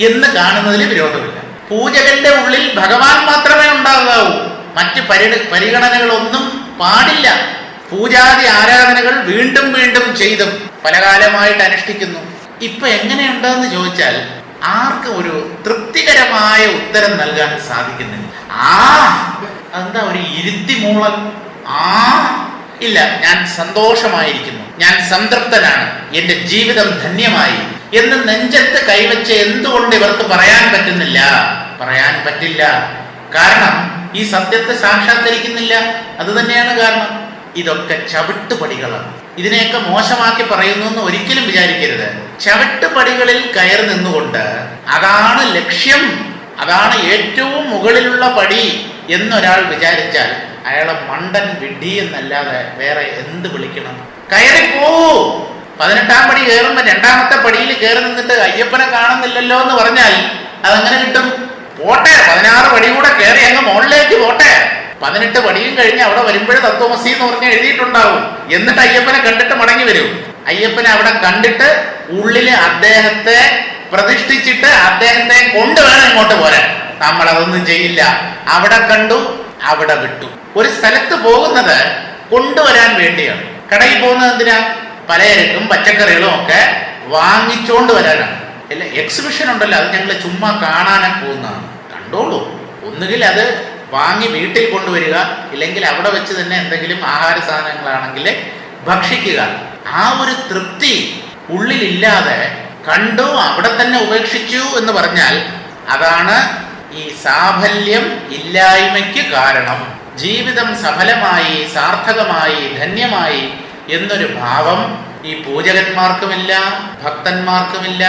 എന്ന് കാണുന്നതിൽ വിരോധമില്ല. പൂജകന്റെ ഉള്ളിൽ ഭഗവാൻ മാത്രമേ ഉണ്ടാകാവൂ. മറ്റ് പരിഗണനകളൊന്നും പാടില്ല. പൂജാതി ആരാധനകൾ വീണ്ടും വീണ്ടും ചെയ്തും പല കാലമായിട്ട് അനുഷ്ഠിക്കുന്നു. ഇപ്പൊ എങ്ങനെയുണ്ടെന്ന് ചോദിച്ചാൽ ആർക്കും ഒരു തൃപ്തികരമായ ഉത്തരം നൽകാൻ സാധിക്കുന്നില്ല. അതെന്താ ഒരു ഇരുത്തിമൂളൽ? ഇല്ല, ഞാൻ സന്തോഷമായിരിക്കുന്നു, ഞാൻ സംതൃപ്തനാണ്, എന്റെ ജീവിതം ധന്യമായി എന്ന് നെഞ്ചത്ത് കൈവച്ച് എന്തുകൊണ്ട് ഇവർക്ക് പറയാൻ പറ്റുന്നില്ല? പറയാൻ പറ്റില്ല. കാരണം ഈ സത്യത്തെ സാക്ഷാത്കരിക്കുന്നില്ല. അത് തന്നെയാണ് കാരണം. ഇതൊക്കെ ചവിട്ടുപടികളാണ്. ഇതിനെയൊക്കെ മോശമാക്കി പറയുന്നു എന്ന് ഒരിക്കലും വിചാരിക്കരുത്. ചവിട്ടുപടികളിൽ കയറി നിന്നുകൊണ്ട് അതാണ് ലക്ഷ്യം, അതാണ് ഏറ്റവും മുകളിലുള്ള പടി എന്നൊരാൾ വിചാരിച്ചാൽ അയാളെ മണ്ടൻ വിഡ്ഢി എന്നല്ലാതെ വേറെ എന്ത് വിളിക്കണം? കയറിപ്പോ. 18ാം പടി കയറുമ്പോ 2ാമത്തെ പടിയിൽ കയറി നിന്നിട്ട് അയ്യപ്പനെ കാണുന്നില്ലല്ലോ എന്ന് പറഞ്ഞാൽ അതെങ്ങനെ കിട്ടും? പോട്ടെ, 16 പടി കൂടെ കയറി അങ്ങ് മുകളിലേക്ക് പോട്ടെ. 18 പടിയും കഴിഞ്ഞ് അവിടെ വരുമ്പോഴേ തത്വമസി എന്ന് പറഞ്ഞ് എഴുതിയിട്ടുണ്ടാവും. എന്നിട്ട് അയ്യപ്പനെ കണ്ടിട്ട് മടങ്ങി വരും. അയ്യപ്പനെ അവിടെ കണ്ടിട്ട് ഉള്ളില് അദ്ദേഹത്തെ പ്രതിഷ്ഠിച്ചിട്ട് അദ്ദേഹത്തെ കൊണ്ടുവേണം ഇങ്ങോട്ട് പോരാൻ. നമ്മൾ അതൊന്നും ചെയ്യില്ല. അവിടെ കണ്ടു, അവിടെ വിട്ടു. ഒരു സ്ഥലത്ത് പോകുന്നത് കൊണ്ടുവരാൻ വേണ്ടിയാണ്. കടയിൽ പോകുന്നത് എന്തിനാ? പലചരക്കും പച്ചക്കറികളും ഒക്കെ വാങ്ങിച്ചോണ്ട് വരാനാണ്. അല്ല, എക്സിബിഷൻ ഉണ്ടല്ലോ, അത് ഞങ്ങൾ ചുമ്മാ കാണാനൊക്കെ പോകുന്നതാണ്. കണ്ടോളൂ. ഒന്നുകിൽ അത് വാങ്ങി വീട്ടിൽ കൊണ്ടുവരിക, ഇല്ലെങ്കിൽ അവിടെ വെച്ച് തന്നെ എന്തെങ്കിലും ആഹാര സാധനങ്ങളാണെങ്കിൽ ഭക്ഷിക്കുക. ആ ഒരു തൃപ്തി ഉള്ളിലില്ലാതെ കണ്ടു അവിടെ തന്നെ ഉപേക്ഷിച്ചു എന്ന് പറഞ്ഞാൽ അതാണ് ഈ സാഫല്യം ഇല്ലായ്മയ്ക്ക് കാരണം. ജീവിതം സഫലമായി, സാർത്ഥകമായി, ധന്യമായി എന്നൊരു ഭാവം ഈ പൂജകന്മാർക്കുമില്ല, ഭക്തന്മാർക്കുമില്ല,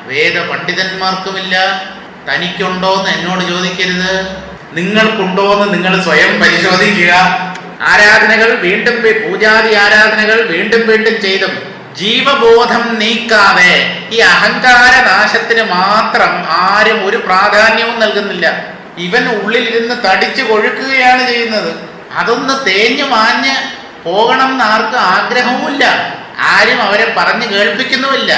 വേദപണ്ഡിതന്മാർക്കുമില്ല. തനിക്കുണ്ടോന്ന് എന്നോട് ചോദിക്കരുത്, നിങ്ങൾക്കുണ്ടോന്ന് നിങ്ങൾ സ്വയം പരിശോധിക്കുക. ആരാധനകൾ വീണ്ടും, പൂജാതി ആരാധനകൾ വീണ്ടും വീണ്ടും ചെയ്തും ജീവബോധം നീക്കാതെ ഈ അഹങ്കാര നാശത്തിന് മാത്രം ആരും ഒരു പ്രാധാന്യവും നൽകുന്നില്ല. ഇവൻ ഉള്ളിലിരുന്ന് തടിച്ചു കൊഴുക്കുകയാണ് ചെയ്യുന്നത്. അതൊന്ന് തേഞ്ഞു മാഞ്ഞ് പോകണം എന്ന് ആർക്കും ആഗ്രഹവുമില്ല. ആരും അവരെ പറഞ്ഞു കേൾപ്പിക്കുന്നുമില്ല.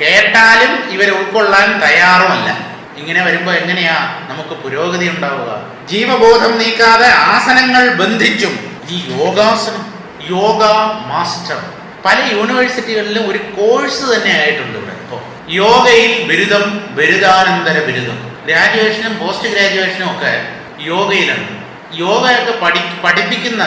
കേട്ടാലും ഇവരെ ഉൾക്കൊള്ളാൻ തയ്യാറുമല്ല. ഇങ്ങനെ വരുമ്പോൾ എങ്ങനെയാ നമുക്ക് പുരോഗതി ഉണ്ടാവുക? ജീവബോധം നീക്കാതെ ആസനങ്ങൾ ബന്ധിച്ചും ഈ യോഗാസനം, യോഗ മാസ്റ്റർ പല യൂണിവേഴ്സിറ്റികളിലും ഒരു കോഴ്സ് തന്നെ ആയിട്ടുണ്ട്. ഇവിടെ ഇപ്പോൾ യോഗയിൽ ബിരുദം, ബിരുദാനന്തര ബിരുദം, ഗ്രാജുവേഷനും പോസ്റ്റ് ഗ്രാജുവേഷനും ഒക്കെ യോഗയിലാണ്. യോഗയൊക്കെ പഠിപ്പിക്കുന്ന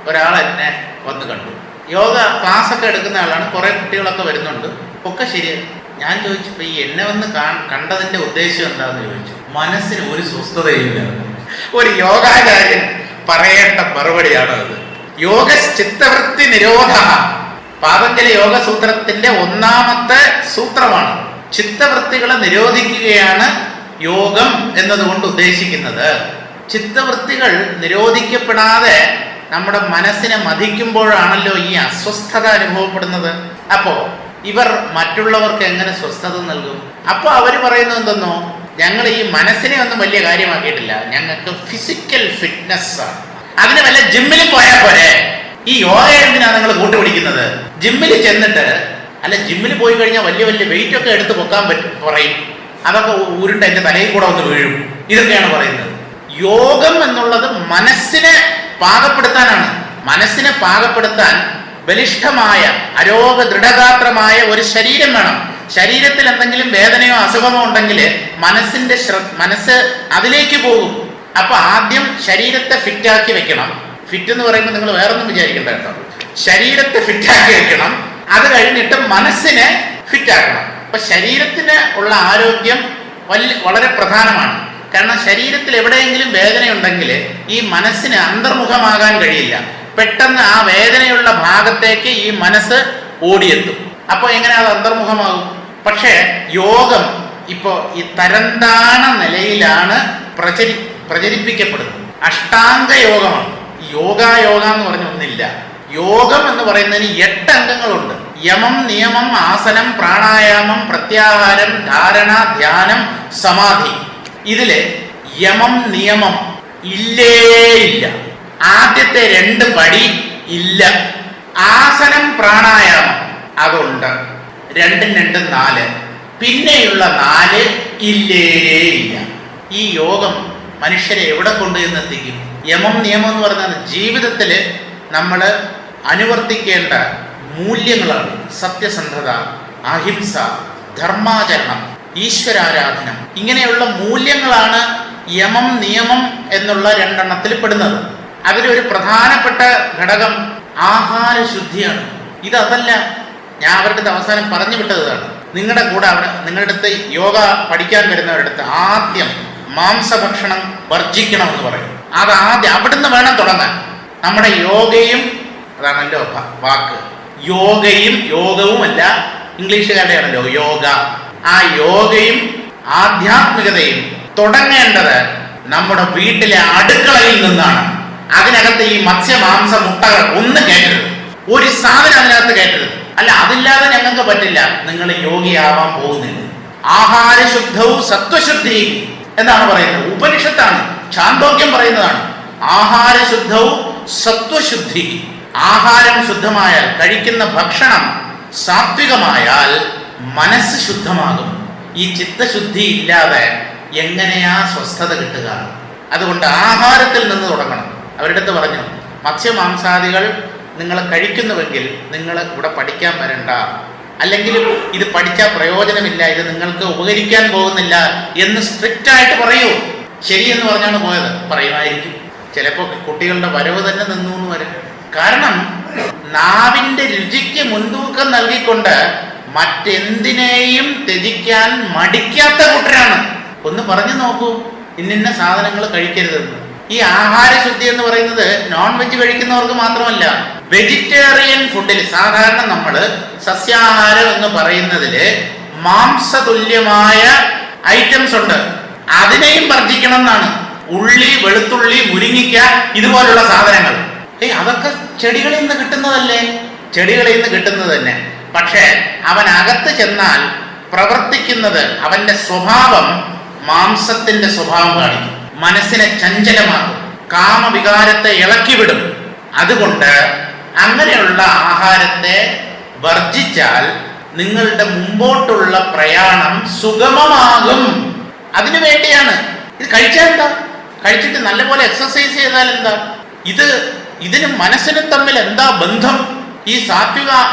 ഒരാൾ എന്നെ വന്ന് കണ്ടു. യോഗ ക്ലാസ്സൊക്കെ എടുക്കുന്ന ആളാണ്. കുറെ കുട്ടികളൊക്കെ വരുന്നുണ്ട്, ഒക്കെ ശരിയാണ്. ഞാൻ ചോദിച്ചപ്പോൾ ഈ എന്നെ വന്ന് കണ്ടതിന്റെ ഉദ്ദേശം എന്താണെന്ന് ചോദിച്ചു. മനസ്സിന് ഒരു സ്വസ്ഥതയില്ല. ഒരു യോഗാചാര്യൻ പറയേണ്ട മറുപടിയാണ് അത്. യോഗ ചിത്തവൃത്തി നിരോധ, പാതഞ്ജലി യോഗസൂത്രത്തിന്റെ 1ാമത്തെ സൂത്രമാണ്. ചിത്തവൃത്തികളെ നിരോധിക്കുകയാണ് യോഗം എന്നതുകൊണ്ട് ഉദ്ദേശിക്കുന്നത്. ചിത്തവൃത്തികൾ നിരോധിക്കപ്പെടാതെ നമ്മുടെ മനസ്സിനെ മതിക്കുമ്പോഴാണല്ലോ ഈ അസ്വസ്ഥത അനുഭവപ്പെടുന്നത്. അപ്പോ ഇവർ മറ്റുള്ളവർക്ക് എങ്ങനെ സ്വസ്ഥത നൽകും? അപ്പൊ അവർ പറയുന്നത് എന്തെന്നോ, ഞങ്ങൾ ഈ മനസ്സിനെ ഒന്നും വലിയ കാര്യമാക്കിയിട്ടില്ല. ഞങ്ങൾക്ക് ഫിസിക്കൽ ഫിറ്റ്നസ് ആണ്. അതിന് വല്ല ജിമ്മിൽ പോയാൽ പോരെ. ഈ യോഗ എന്തിനാണ് നിങ്ങൾ കൂട്ടുപിടിക്കുന്നത്? ജിമ്മിൽ ചെന്നിട്ട്, അല്ല ജിമ്മിൽ പോയി കഴിഞ്ഞാൽ വലിയ വലിയ വെയിറ്റ് ഒക്കെ എടുത്ത് പൊക്കാൻ പറയും. അതൊക്കെ ഉരുണ്ട് എൻ്റെ തലയിൽ കൂടെ ഒന്ന് വീഴും. ഇതൊക്കെയാണ് പറയുന്നത്. യോഗം എന്നുള്ളത് മനസ്സിനെ പാകപ്പെടുത്താനാണ്. മനസ്സിനെ പാകപ്പെടുത്താൻ ബലിഷ്ഠമായ അരോഗ ദൃഢഗാത്രമായ ഒരു ശരീരം വേണം. ശരീരത്തിൽ എന്തെങ്കിലും വേദനയോ അസുഖമോ ഉണ്ടെങ്കിൽ മനസ്സ് അതിലേക്ക് പോകും. അപ്പൊ ആദ്യം ശരീരത്തെ ഫിറ്റാക്കി വെക്കണം. ഫിറ്റ് എന്ന് പറയുമ്പോൾ നിങ്ങൾ വേറൊന്നും വിചാരിക്കേണ്ട കേട്ടോ. ശരീരത്തെ ഫിറ്റാക്കി വെക്കണം. അത് കഴിഞ്ഞിട്ട് മനസ്സിനെ ഫിറ്റാക്കണം. അപ്പൊ ശരീരത്തിന് ഉള്ള ആരോഗ്യം വളരെ പ്രധാനമാണ്. കാരണം ശരീരത്തിൽ എവിടെയെങ്കിലും വേദനയുണ്ടെങ്കിൽ ഈ മനസ്സിന് അന്തർമുഖമാകാൻ കഴിയില്ല. പെട്ടെന്ന് ആ വേദനയുള്ള ഭാഗത്തേക്ക് ഈ മനസ്സ് ഓടിയെത്തും. അപ്പോൾ എങ്ങനെ അത് അന്തർമുഖമാകും? പക്ഷേ യോഗം ഇപ്പോൾ ഈ തരംതാണ നിലയിലാണ് പ്രചരിപ്പിക്കപ്പെടുന്നത്. അഷ്ടാംഗ യോഗമാണ്. യോഗ എന്ന് പറഞ്ഞ ഒന്നില്ല. യോഗം എന്ന് പറയുന്നതിന് 8 അംഗങ്ങളുണ്ട്. യമം, നിയമം, ആസനം, പ്രാണായാമം, പ്രത്യാഹാരം, ധാരണ, ധ്യാനം, സമാധി. ഇതില് യമം നിയമം ഇല്ലേ ഇല്ല. ആദ്യത്തെ 2 പടി ഇല്ല. ആസനം, പ്രാണായാമം അതുണ്ട്. 2 4. പിന്നെയുള്ള 4 ഇല്ലേ ഇല്ല. ഈ യോഗം മനുഷ്യരെ എവിടെ കൊണ്ടുവന്നെത്തിക്കും? യമം നിയമം എന്ന് പറഞ്ഞാൽ ജീവിതത്തിൽ നമ്മൾ അനുവർത്തിക്കേണ്ട മൂല്യങ്ങളാണ്. സത്യസന്ധത, അഹിംസ, ധർമാചരണം, ഈശ്വരാരാധന, ഇങ്ങനെയുള്ള മൂല്യങ്ങളാണ് യമം നിയമം എന്നുള്ള 2 എണ്ണത്തിൽ പെടുന്നത്. അതിലൊരു പ്രധാനപ്പെട്ട ഘടകം ആഹാരശുദ്ധിയാണ്. ഇതല്ല, ഞാൻ അവരുടെ അടുത്ത് അവസാനം പറഞ്ഞു വിട്ടതാണ്. നിങ്ങളുടെ കൂടെ നിങ്ങളുടെ അടുത്ത് യോഗ പഠിക്കാൻ വരുന്നവരുടെ അടുത്ത് ആദ്യം മാംസഭക്ഷണം വർജിക്കണമെന്ന് പറയും. ആദ്യം അവിടുന്ന് വേണം തുടങ്ങാൻ. നമ്മുടെ യോഗയും അതാണല്ലോ വാക്ക്. യോഗവുമല്ല, ഇംഗ്ലീഷുകാരുടെ ആണല്ലോ യോഗ. ആ യോഗയും ആധ്യാത്മികതയും തുടങ്ങേണ്ടത് നമ്മുടെ വീട്ടിലെ അടുക്കളയിൽ നിന്നാണ്. അതിനകത്ത് ഈ മത്സ്യമാംസ മുട്ടകൾ ഒന്നും കയറ്റരുത്. ഒരു സാധനം അതിനകത്ത് കയറ്റരുത്. അല്ല, അതില്ലാതെ ഞങ്ങൾക്ക് പറ്റില്ല. നിങ്ങൾ യോഗിയാവാൻ പോകുന്നില്ല. ആഹാരശുദ്ധവും സത്വശുദ്ധി എന്നാണ് പറയുന്നത്. ഉപനിഷത്താണ്, ഛാന്തോക്യം പറയുന്നതാണ്. ആഹാരശുദ്ധവും സത്വശുദ്ധി. ആഹാരം ശുദ്ധമായാൽ, കഴിക്കുന്ന ഭക്ഷണം സാത്വികമായാൽ മനസ്സ് ശുദ്ധമാകും. ഈ ചിത്തശുദ്ധി ഇല്ലാതെ എങ്ങനെയാ സ്വസ്ഥത കിട്ടുക? അതുകൊണ്ട് ആഹാരത്തിൽ നിന്ന് തുടങ്ങണം. അവരുടെ അടുത്ത് പറഞ്ഞു, മത്സ്യമാംസാദികൾ നിങ്ങൾ കഴിക്കുന്നുവെങ്കിൽ നിങ്ങൾ ഇവിടെ പഠിക്കാൻ വരണ്ട, അല്ലെങ്കിൽ ഇത് പഠിച്ചാൽ പ്രയോജനമില്ല, ഇത് നിങ്ങൾക്ക് ഉപകരിക്കാൻ പോകുന്നില്ല എന്ന് സ്ട്രിക്റ്റ് ആയിട്ട് പറയൂ. ശരിയെന്ന് പറഞ്ഞാണ് പോയത്. പറയുമായിരിക്കും. ചിലപ്പോൾ കുട്ടികളുടെ വരവ് തന്നെ നിന്നു എന്ന് വരും. കാരണം നാവിൻ്റെ രുചിക്ക് മുൻതൂക്കം നൽകിക്കൊണ്ട് മറ്റെന്തിനേയും ത്യജിക്കാൻ മടിക്കാത്ത കൂട്ടരാണ്. ഒന്ന് പറഞ്ഞു നോക്കൂ, ഇന്ന സാധനങ്ങൾ കഴിക്കരുതെന്ന്. ഈ ആഹാരശുദ്ധി എന്ന് പറയുന്നത് നോൺ വെജ് കഴിക്കുന്നവർക്ക് മാത്രമല്ല, വെജിറ്റേറിയൻ ഫുഡിൽ സാധാരണ നമ്മൾ സസ്യാഹാരം എന്ന് പറയുന്നതിൽ മാംസതുല്യമായ ഐറ്റംസ് ഉണ്ട്. അതിനെയും വർജിക്കണം എന്നാണ്. ഉള്ളി, വെളുത്തുള്ളി, മുരിങ്ങിക്ക, ഇതുപോലുള്ള സാധനങ്ങൾ അതൊക്കെ ചെടികളിൽ നിന്ന് കിട്ടുന്നതല്ലേ? ചെടികളിൽ നിന്ന് കിട്ടുന്നത് തന്നെ. പക്ഷേ അവൻ അകത്ത് ചെന്നാൽ പ്രവർത്തിക്കുന്നത്, അവന്റെ സ്വഭാവം മാംസത്തിന്റെ സ്വഭാവം കാണിക്കും. മനസ്സിനെ ചഞ്ചലമാക്കും, കാമവികാരത്തെ ഇളക്കിവിടും. അതുകൊണ്ട് അങ്ങനെയുള്ള ആഹാരത്തെ വർജിച്ചാൽ നിങ്ങളുടെ മുമ്പോട്ടുള്ള പ്രയാണം സുഗമമാകും. അതിനു വേണ്ടിയാണ് ഇത്. കഴിച്ചാൽ എന്താ? കഴിച്ചിട്ട് നല്ലപോലെ എക്സസൈസ് ചെയ്താൽ എന്താ? ഇതിനും മനസ്സിനും തമ്മിൽ എന്താ ബന്ധം? ഈ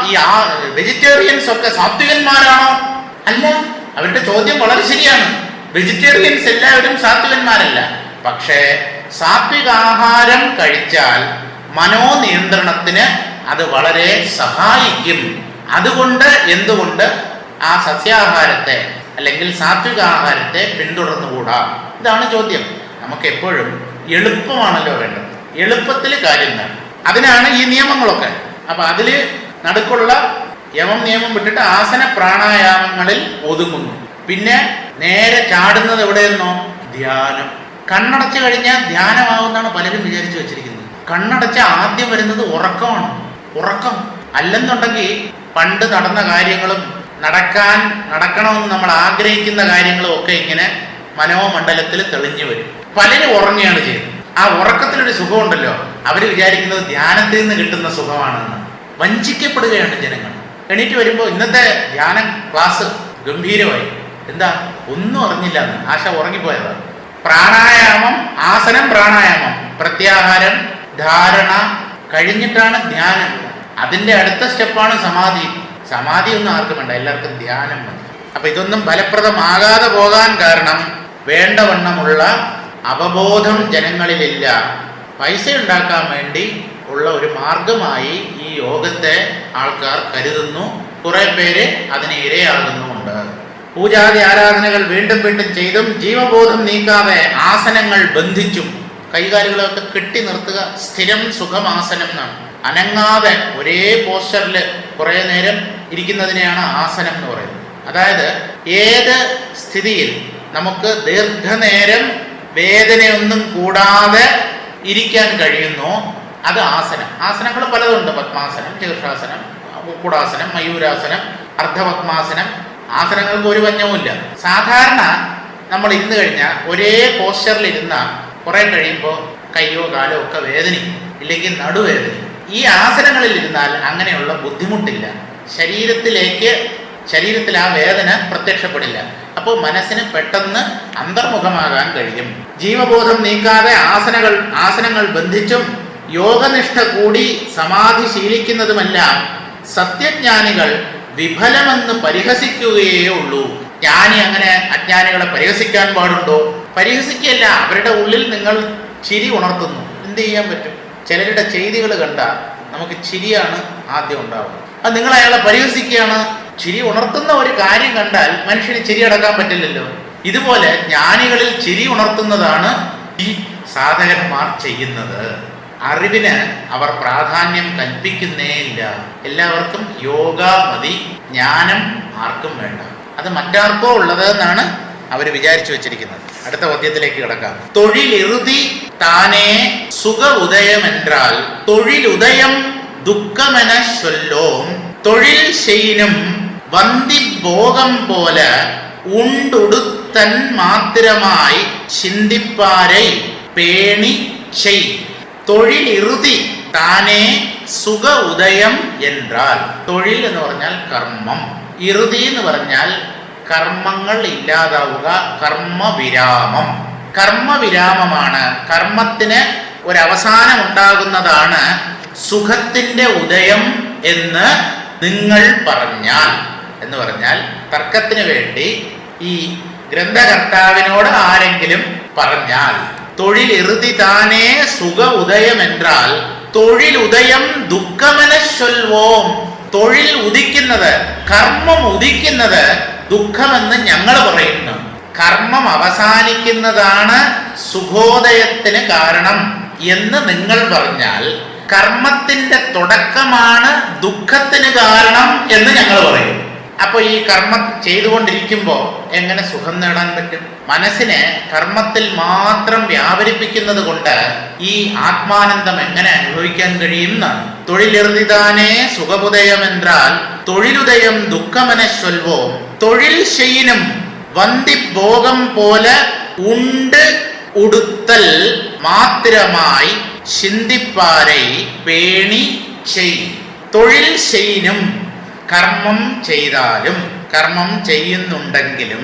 വെജിറ്റേറിയൻസ് ഒക്കെ സാത്വികന്മാരാണോ? അല്ല. അവരുടെ ചോദ്യം വളരെ ശരിയാണ്. വെജിറ്റേറിയൻസ് എല്ലാവരും സാത്വികന്മാരല്ല. പക്ഷേ സാത്വികാഹാരം കഴിച്ചാൽ മനോനിയന്ത്രണത്തിന് അത് വളരെ സഹായിക്കും. അതുകൊണ്ട് എന്തുകൊണ്ട് ആ സസ്യാഹാരത്തെ അല്ലെങ്കിൽ സാത്വികാഹാരത്തെ പിന്തുടർന്നുകൂടാ? ഇതാണ് ചോദ്യം. നമുക്ക് എപ്പോഴും എളുപ്പമാണല്ലോ വേണ്ടത്. എളുപ്പത്തിൽ കാര്യം വേണം. അതിനാണ് ഈ നിയമങ്ങളൊക്കെ. അപ്പൊ അതില് നടുക്കുള്ള യമം നിയമം വിട്ടിട്ട് ആസന പ്രാണായാമങ്ങളിൽ ഒതുങ്ങുന്നു. പിന്നെ നേരെ ചാടുന്നത് എവിടെയെന്നോ? ധ്യാനം. കണ്ണടച്ചു കഴിഞ്ഞാൽ ധ്യാനമാവുന്നാണ് പലരും വിചാരിച്ചു വെച്ചിരിക്കുന്നത്. കണ്ണടച്ച ആദ്യം വരുന്നത് ഉറക്കമാണ്. ഉറക്കം അല്ലെന്നുണ്ടെങ്കിൽ പണ്ട് നടന്ന കാര്യങ്ങളും നടക്കണമെന്ന് നമ്മൾ ആഗ്രഹിക്കുന്ന കാര്യങ്ങളും ഒക്കെ ഇങ്ങനെ മനോമണ്ഡലത്തിൽ തെളിഞ്ഞു വരും. പലരും ഉറങ്ങുകയാണ് ചെയ്യുന്നത്. ആ ഉറക്കത്തിലൊരു സുഖമുണ്ടല്ലോ, അവർ വിചാരിക്കുന്നത് ധ്യാനത്തിൽ നിന്ന് കിട്ടുന്ന സുഖമാണെന്ന്. വഞ്ചിക്കപ്പെടുകയാണ് ജനങ്ങൾ. എണീറ്റ് വരുമ്പോൾ ഇന്നത്തെ ധ്യാന ക്ലാസ് ഗംഭീരമായി. എന്താ, ഒന്നും അറിഞ്ഞില്ല എന്ന് ആശ ഉറങ്ങിപ്പോയതാണ്. പ്രാണായാമം, ആസനം, പ്രാണായാമം, പ്രത്യാഹാരം, ധാരണ കഴിഞ്ഞിട്ടാണ് ധ്യാനം. അതിന്റെ അടുത്ത സ്റ്റെപ്പാണ് സമാധി. സമാധി ഒന്നും ആർക്കും വേണ്ട, എല്ലാവർക്കും ധ്യാനം മതി. അപ്പൊ ഇതൊന്നും ഫലപ്രദമാകാതെ പോകാൻ കാരണം വേണ്ടവണ്ണമുള്ള അവബോധം ജനങ്ങളിലില്ല. പൈസ ഉണ്ടാക്കാൻ വേണ്ടി ഉള്ള ഒരു മാർഗമായി ഈ യോഗത്തെ ആൾക്കാർ കരുതുന്നു. കുറെ പേര് അതിന് ഇരയാകുന്നുമുണ്ട്. പൂജാതി ആരാധനകൾ വീണ്ടും വീണ്ടും ചെയ്തും ജീവബോധം നീക്കാതെ ആസനങ്ങൾ ബന്ധിച്ചും, കൈകാലുകളൊക്കെ കെട്ടി നിർത്തുക. സ്ഥിരം സുഖമാസനം എന്നാണ്. അനങ്ങാതെ ഒരേ പോസ്റ്ററിൽ കുറെ നേരം ഇരിക്കുന്നതിനെയാണ് ആസനം എന്ന് പറയുന്നത്. അതായത് ഏത് സ്ഥിതിയിൽ നമുക്ക് ദീർഘനേരം വേദനയൊന്നും കൂടാതെ ഇരിക്കാൻ കഴിയുന്നോ അത് ആസനം. ആസനങ്ങൾ പലതുണ്ട്. പത്മാസനം, ശീർഷാസനം, കുടാസനം, മയൂരാസനം, അർദ്ധപത്മാസനം. ആസനങ്ങൾക്ക് ഒരു പഞ്ഞവുമില്ല. സാധാരണ നമ്മൾ ഇരുന്ന് കഴിഞ്ഞാൽ ഒരേ പോസ്റ്ററിൽ ഇരുന്ന കുറെ കഴിയുമ്പോൾ കയ്യോ കാലോ ഒക്കെ വേദനയും, ഇല്ലെങ്കിൽ നടുവേദനയും. ഈ ആസനങ്ങളിൽ ഇരുന്നാൽ അങ്ങനെയുള്ള ബുദ്ധിമുട്ടില്ല. ശരീരത്തിൽ ആ വേദന പ്രത്യക്ഷപ്പെടില്ല. അപ്പോൾ മനസ്സിന് പെട്ടെന്ന് അന്തർമുഖമാകാൻ കഴിയും. ജീവബോധം നീക്കാതെ ആസനങ്ങൾ ബന്ധിച്ചും യോഗനിഷ്ഠ കൂടി സമാധി ശീലിക്കുന്നതുമെല്ലാം സത്യജ്ഞാനികൾ വിഫലമെന്ന് പരിഹസിക്കുകയേ ഉള്ളൂ. ജ്ഞാനി അങ്ങനെ അജ്ഞാനികളെ പരിഹസിക്കാൻ പാടുണ്ടോ? പരിഹസിക്കുകയല്ല, അവരുടെ ഉള്ളിൽ നിങ്ങൾ ചിരി ഉണർത്തുന്നു. എന്ത് ചെയ്യാൻ പറ്റും? ചിലരുടെ ചെയ്തികൾ കണ്ടാൽ നമുക്ക് ചിരിയാണ് ആദ്യം ഉണ്ടാവുക. അത് നിങ്ങൾ അയാളെ പരിഹസിക്കുകയാണ്. ചിരി ഉണർത്തുന്ന ഒരു കാര്യം കണ്ടാൽ മനുഷ്യന് ചിരി അടക്കാൻ പറ്റില്ലല്ലോ. ഇതുപോലെ ജ്ഞാനികളിൽ ചിരി ഉണർത്തുന്നതാണ് ഈ സാധകന്മാർ ചെയ്യുന്നത്. അറിവിന് അവർ പ്രാധാന്യം കൽപ്പിക്കുന്നേയില്ല. എല്ലാവർക്കും യോഗ മതി, ജ്ഞാനം ആർക്കും വേണ്ട. അത് മറ്റാർക്കോ ഉള്ളത് എന്നാണ് അവർ വിചാരിച്ചു വെച്ചിരിക്കുന്നത്. അടുത്ത പദ്യത്തിലേക്ക് കിടക്കാം. തൊഴിലിറുതി താനേ സുഖ ഉദയം എന്നാൽ തൊഴിലുദയം ദുഃഖമെന ചൊല്ലോം തൊഴിൽ ചെയ്യും വന്ദിഭോഗം പോലെ ഉണ്ടുടുത്തൻ മാത്രമായി ചിന്തിപ്പാരെ പേണി ചെയ്. തൊഴിലിറുതി താനേ സുഖ ഉദയം എന്നാൽ, തൊഴിൽ എന്ന് പറഞ്ഞാൽ കർമ്മം, ഇറുതി എന്ന് പറഞ്ഞാൽ കർമ്മങ്ങൾ ഇല്ലാതാവുക, കർമ്മവിരാമം. കർമ്മവിരാമമാണ്, കർമ്മത്തിന് ഒരവസാനം ഉണ്ടാകുന്നതാണ് സുഖത്തിന്റെ ഉദയം എന്ന് നിങ്ങൾ പറഞ്ഞാൽ. എന്ന് പറഞ്ഞാൽ തർക്കത്തിന് വേണ്ടി ഈ ഗ്രന്ഥകർത്താവിനോട് ആരെങ്കിലും പറഞ്ഞാൽ തൊഴിലിറുതി താനേ സുഖ ഉദയം എന്നാൽ തൊഴിലുദയം ദുഃഖമെന ചൊല്ലോം. തൊഴിൽ ഉദിക്കുന്നത്, കർമ്മം ഉദിക്കുന്നത് ദുഃഖമെന്ന് ഞങ്ങൾ പറയുന്നു. കർമ്മം അവസാനിക്കുന്നതാണ് സുഖോദയത്തിന് കാരണം എന്ന് നിങ്ങൾ പറഞ്ഞാൽ കർമ്മത്തിന്റെ തുടക്കമാണ് ദുഃഖത്തിന് കാരണം എന്ന് ഞങ്ങൾ പറയും. അപ്പൊ ഈ കർമ്മം ചെയ്തുകൊണ്ടിരിക്കുമ്പോൾ എങ്ങനെ സുഖം നേടാൻ പറ്റും? മനസ്സിനെ കർമ്മത്തിൽ മാത്രം വ്യാപരിപ്പിക്കുന്നത് കൊണ്ട് ഈ ആത്മാനന്ദം എങ്ങനെ അനുഭവിക്കാൻ കഴിയും എന്നാണ്. തൊഴിലിറുതിതാനേ സുഖമുദയം എന്നാൽ തൊഴിലുദയം ദുഃഖമെന ചൊല്ലോം തൊഴിൽ ചെയ്യും വന്ദിഭോഗം പോലെ ഉണ്ട് ഉടുത്തൽ മാത്രമായി ചിന്തിപ്പാരെ പേണി ചെയ്. തൊഴിൽ ചെയ്യും, കർമ്മം ചെയ്താലും, കർമ്മം ചെയ്യുന്നുണ്ടെങ്കിലും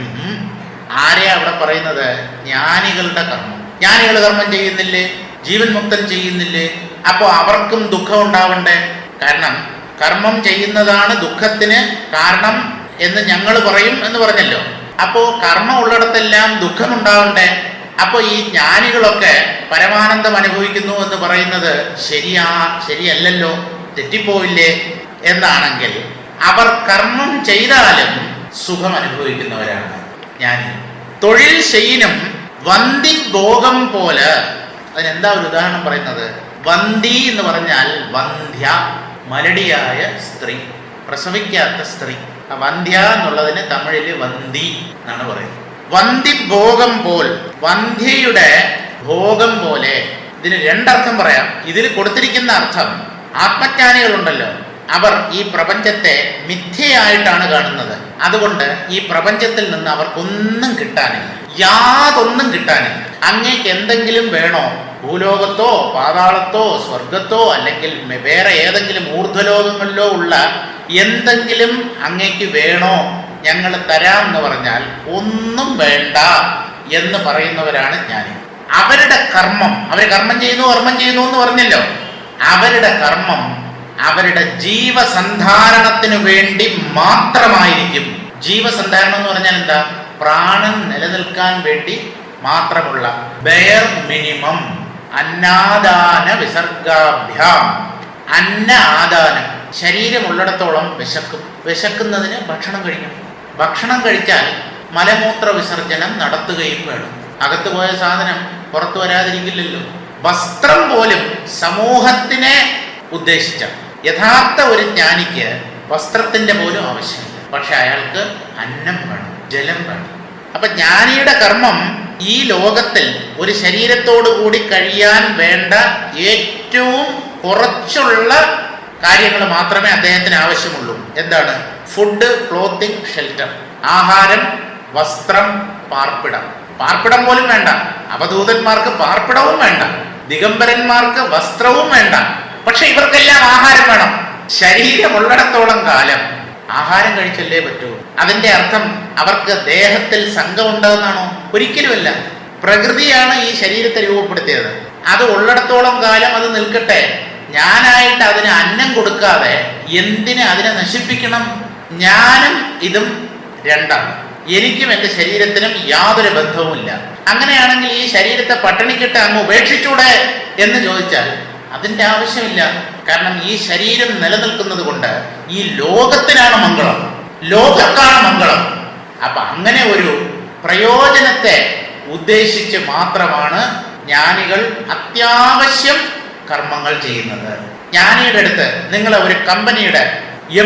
ആരെയാ അവിടെ പറയുന്നത്? ജ്ഞാനികളുടെ കർമ്മം. ജ്ഞാനികൾ കർമ്മം ചെയ്യുന്നില്ലേ? ജീവൻ മുക്തൻ ചെയ്യുന്നില്ലേ? അപ്പോൾ അവർക്കും ദുഃഖം ഉണ്ടാവണ്ടേ? കാരണം കർമ്മം ചെയ്യുന്നതാണ് ദുഃഖത്തിന് കാരണം എന്ന് ഞങ്ങൾ പറയും എന്ന് പറഞ്ഞല്ലോ. അപ്പോൾ കർമ്മം ഉള്ളിടത്തെല്ലാം ദുഃഖം ഉണ്ടാവണ്ടേ? അപ്പോൾ ഈ ജ്ഞാനികളൊക്കെ പരമാനന്ദം അനുഭവിക്കുന്നു എന്ന് പറയുന്നത് ശരിയല്ലല്ലോ, തെറ്റിപ്പോയില്ലേ എന്നാണെങ്കിൽ അവർ കർമ്മം ചെയ്താലും സുഖം അനുഭവിക്കുന്നവരാണ് ജ്ഞാനി. തൊഴിൽ ചെയ്യും വന്ദിഭോഗം പോലെ. അതിനെന്താ ഒരു ഉദാഹരണം പറയുന്നത്? വന്തി എന്ന് പറഞ്ഞാൽ വന്ധ്യ, മലടിയായ സ്ത്രീ, പ്രസവിക്കാത്ത സ്ത്രീ. ആ വന്ധ്യ എന്നുള്ളതിന് തമിഴില് വന്തി എന്നാണ് പറയുന്നത്. വന്ദിഭോഗം പോൽ, വന്ധ്യയുടെ ഭോഗം പോലെ. ഇതിന് രണ്ടർത്ഥം പറയാം. ഇതിൽ കൊടുത്തിരിക്കുന്ന അർത്ഥം, ആത്മജ്ഞാനികളുണ്ടല്ലോ, അവർ ഈ പ്രപഞ്ചത്തെ മിഥ്യയായിട്ടാണ് കാണുന്നത്. അതുകൊണ്ട് ഈ പ്രപഞ്ചത്തിൽ നിന്ന് അവർക്കൊന്നും കിട്ടാനില്ല, യാതൊന്നും കിട്ടാനില്ല. അങ്ങേക്ക് എന്തെങ്കിലും വേണോ? ഭൂലോകത്തോ പാതാളത്തോ സ്വർഗത്തോ അല്ലെങ്കിൽ വേറെ ഏതെങ്കിലും ഊർധ്വലോകങ്ങളിലോ ഉള്ള എന്തെങ്കിലും അങ്ങേക്ക് വേണോ? ഞങ്ങൾ തരാം എന്ന് പറഞ്ഞാൽ ഒന്നും വേണ്ട എന്ന് പറയുന്നവരാണ് ജ്ഞാനികൾ. അവരുടെ കർമ്മം, അവർ കർമ്മം ചെയ്യുന്നു എന്ന് പറഞ്ഞല്ലോ, അവരുടെ കർമ്മം അവരുടെ ജീവസന്ധാരണത്തിനു വേണ്ടി മാത്രമായിരിക്കും. ജീവസന്ധാരണം എന്ന് പറഞ്ഞാൽ എന്താ? പ്രാണൻ നിലനിൽക്കാൻ വേണ്ടി മാത്രമുള്ള ബെയർ മിനിമം അന്നാദാന വിസർഗാഭ്യാം. അന്ന ആദാനം, ശരീരമുള്ളിടത്തോളം വിശക്കും. വിശക്കുന്നതിന് ഭക്ഷണം കഴിക്കണം. ഭക്ഷണം കഴിച്ചാൽ മലമൂത്ര വിസർജനം നടത്തുകയും വേണം. അകത്ത് പോയ സാധനം പുറത്തു വരാതിരിക്കില്ലല്ലോ. വസ്ത്രം പോലും സമൂഹത്തിനെ ഉദ്ദേശിച്ച യഥാർത്ഥ ഒരു ജ്ഞാനിക്ക് വസ്ത്രത്തിന്റെ പോലും ആവശ്യമില്ല. പക്ഷെ അയാൾക്ക് അന്നം വേണം, ജലം വേണം. അപ്പൊ ജ്ഞാനിയുടെ കർമ്മം ഈ ലോകത്തിൽ ഒരു ശരീരത്തോടു കൂടി കഴിയാൻ വേണ്ട ഏറ്റവും കുറച്ചുള്ള കാര്യങ്ങൾ മാത്രമേ അദ്ദേഹത്തിന് ആവശ്യമുള്ളൂ. എന്താണ്? Food, clothing, shelter. ആഹാരം, വസ്ത്രം, പാർപ്പിടം. പാർപ്പിടം പോലും വേണ്ട. അവധൂതന്മാർക്ക് പാർപ്പിടവും വേണ്ട, ദിഗംബരന്മാർക്ക് വസ്ത്രവും വേണ്ട. പക്ഷെ ഇവർക്കെല്ലാം ആഹാരം വേണം. ശരീരമുള്ളിടത്തോളം കാലം ആഹാരം കഴിച്ചല്ലേ പറ്റൂ. അതിന്റെ അർത്ഥം അവർക്ക് ദേഹത്തിൽ സംഘമുണ്ടെന്നാണോ? ഒരിക്കലുമല്ല. പ്രകൃതിയാണ് ഈ ശരീരത്തെ രൂപപ്പെടുത്തിയത്. അത് ഉള്ളിടത്തോളം കാലം അത് നിൽക്കട്ടെ. ഞാനായിട്ട് അതിന് അന്നം കൊടുക്കാതെ എന്തിന് അതിനെ നശിപ്പിക്കണം? ഞാനും ഇതും രണ്ടാണ്. എനിക്കും എൻ്റെ ശരീരത്തിനും യാതൊരു ബന്ധവുമില്ല. അങ്ങനെയാണെങ്കിൽ ഈ ശരീരത്തെ പട്ടിണിക്കിട്ട് അങ്ങ് ഉപേക്ഷിച്ചൂടെ എന്ന് ചോദിച്ചാൽ അതിൻ്റെ ആവശ്യമില്ല. കാരണം ഈ ശരീരം നിലനിൽക്കുന്നത് കൊണ്ട് ഈ ലോകത്തിനാണ് മംഗളം, ലോകത്താണ് മംഗളം. അപ്പൊ അങ്ങനെ ഒരു പ്രയോജനത്തെ ഉദ്ദേശിച്ച് മാത്രമാണ് ജ്ഞാനികൾ അത്യാവശ്യം കർമ്മങ്ങൾ ചെയ്യുന്നത്. ജ്ഞാനിയുടെ അടുത്ത് നിങ്ങളെ ഒരു കമ്പനിയുടെ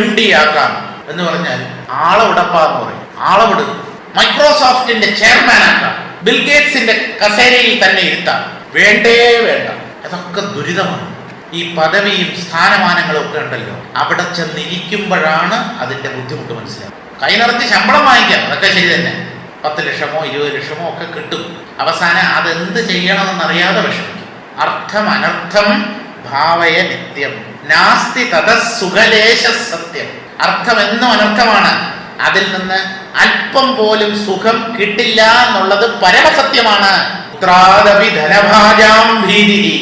MD ആക്കാം എന്ന് പറഞ്ഞാൽ ആളെ ഉടപ്പാന്ന് പറയും. ആളെ വിടും. മൈക്രോസോഫ്റ്റിന്റെ ചെയർമാൻ ആക്കാം, ബിൽഗേറ്റ്സിന്റെ കസേരയിൽ തന്നെ ഇരുത്താം. വേണ്ടേ വേണ്ട. അതൊക്കെ ദുരിതമാണ്. ഈ പദവിയും സ്ഥാനമാനങ്ങളും ഒക്കെ ഉണ്ടല്ലോ, അവിടെ ചെന്നിരിക്കുമ്പോഴാണ് അതിന്റെ ബുദ്ധിമുട്ട് മനസ്സിലാവും. കൈ നിറച്ച് ശമ്പളം വാങ്ങിക്കാം, അതൊക്കെ ശരി തന്നെ. 10 ലക്ഷമോ 20 ലക്ഷമോ ഒക്കെ കിട്ടും. അവസാനം അതെന്ത് ചെയ്യണമെന്നറിയാതെ വിഷമിക്കും. അർത്ഥം അനർത്ഥം ഭാവയ നിത്യം നാസ്തി തതസുഖലേശ സത്യം. അർത്ഥം എന്നും അനർത്ഥമാണ്. അതിൽ നിന്ന് അല്പം പോലും സുഖം കിട്ടില്ല എന്നുള്ളത് പരമസത്യമാണ്. പുത്രാദപി ധനഭാജാം ഭീതിഹി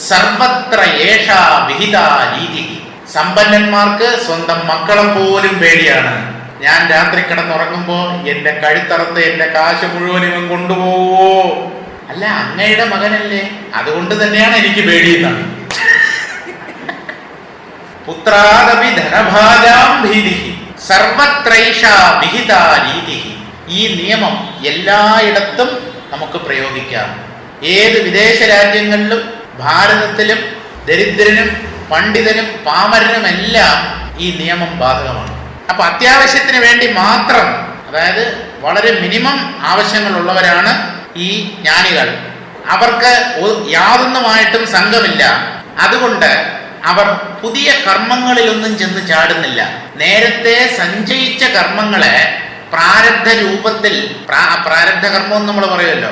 സർവത്ര ഏഷാ വിഹിതാ രീതിഹി. സമ്പന്നന്മാർക്ക് സ്വന്തം മക്കളെ പോലും പേടിയാണ്. ഞാൻ രാത്രി കിടന്നുറങ്ങുമ്പോ എന്റെ കഴുത്തറത്ത് എന്റെ കാശ് മുഴുവൻ ഇവൻ കൊണ്ടുപോവോ? അല്ല, അങ്ങയുടെ മകനല്ലേ, അതുകൊണ്ട് തന്നെയാണ് എനിക്ക് പേടിയെന്നാണ്. പുത്രാദപി ധനഭാജാം ഭീതിഹി സർവത്രൈഷാ വിഹിതാ രീതിഹി. ഈ നിയമം എല്ലായിടത്തും നമുക്ക് പ്രയോഗിക്കാം. ഏത് വിദേശ രാജ്യങ്ങളിലും ഭാരതത്തിലും ദരിദ്രനും പണ്ഡിതനും പാമരനും എല്ലാം ഈ നിയമം ബാധകമാണ്. അപ്പൊ അത്യാവശ്യത്തിന് വേണ്ടി മാത്രം, അതായത് വളരെ മിനിമം ആവശ്യങ്ങളുള്ളവരാണ് ഈ ജ്ഞാനികൾ. അവർക്ക് യാതൊന്നുമായിട്ടും സംഘമില്ല. അതുകൊണ്ട് അവർ പുതിയ കർമ്മങ്ങളിലൊന്നും ചെന്ന് ചാടുന്നില്ല. നേരത്തെ സഞ്ചയിച്ച കർമ്മങ്ങളെ പ്രാരബ്ധ രൂപത്തിൽ, പ്രാരബ്ധ കർമ്മം നമ്മൾ പറയുമല്ലോ,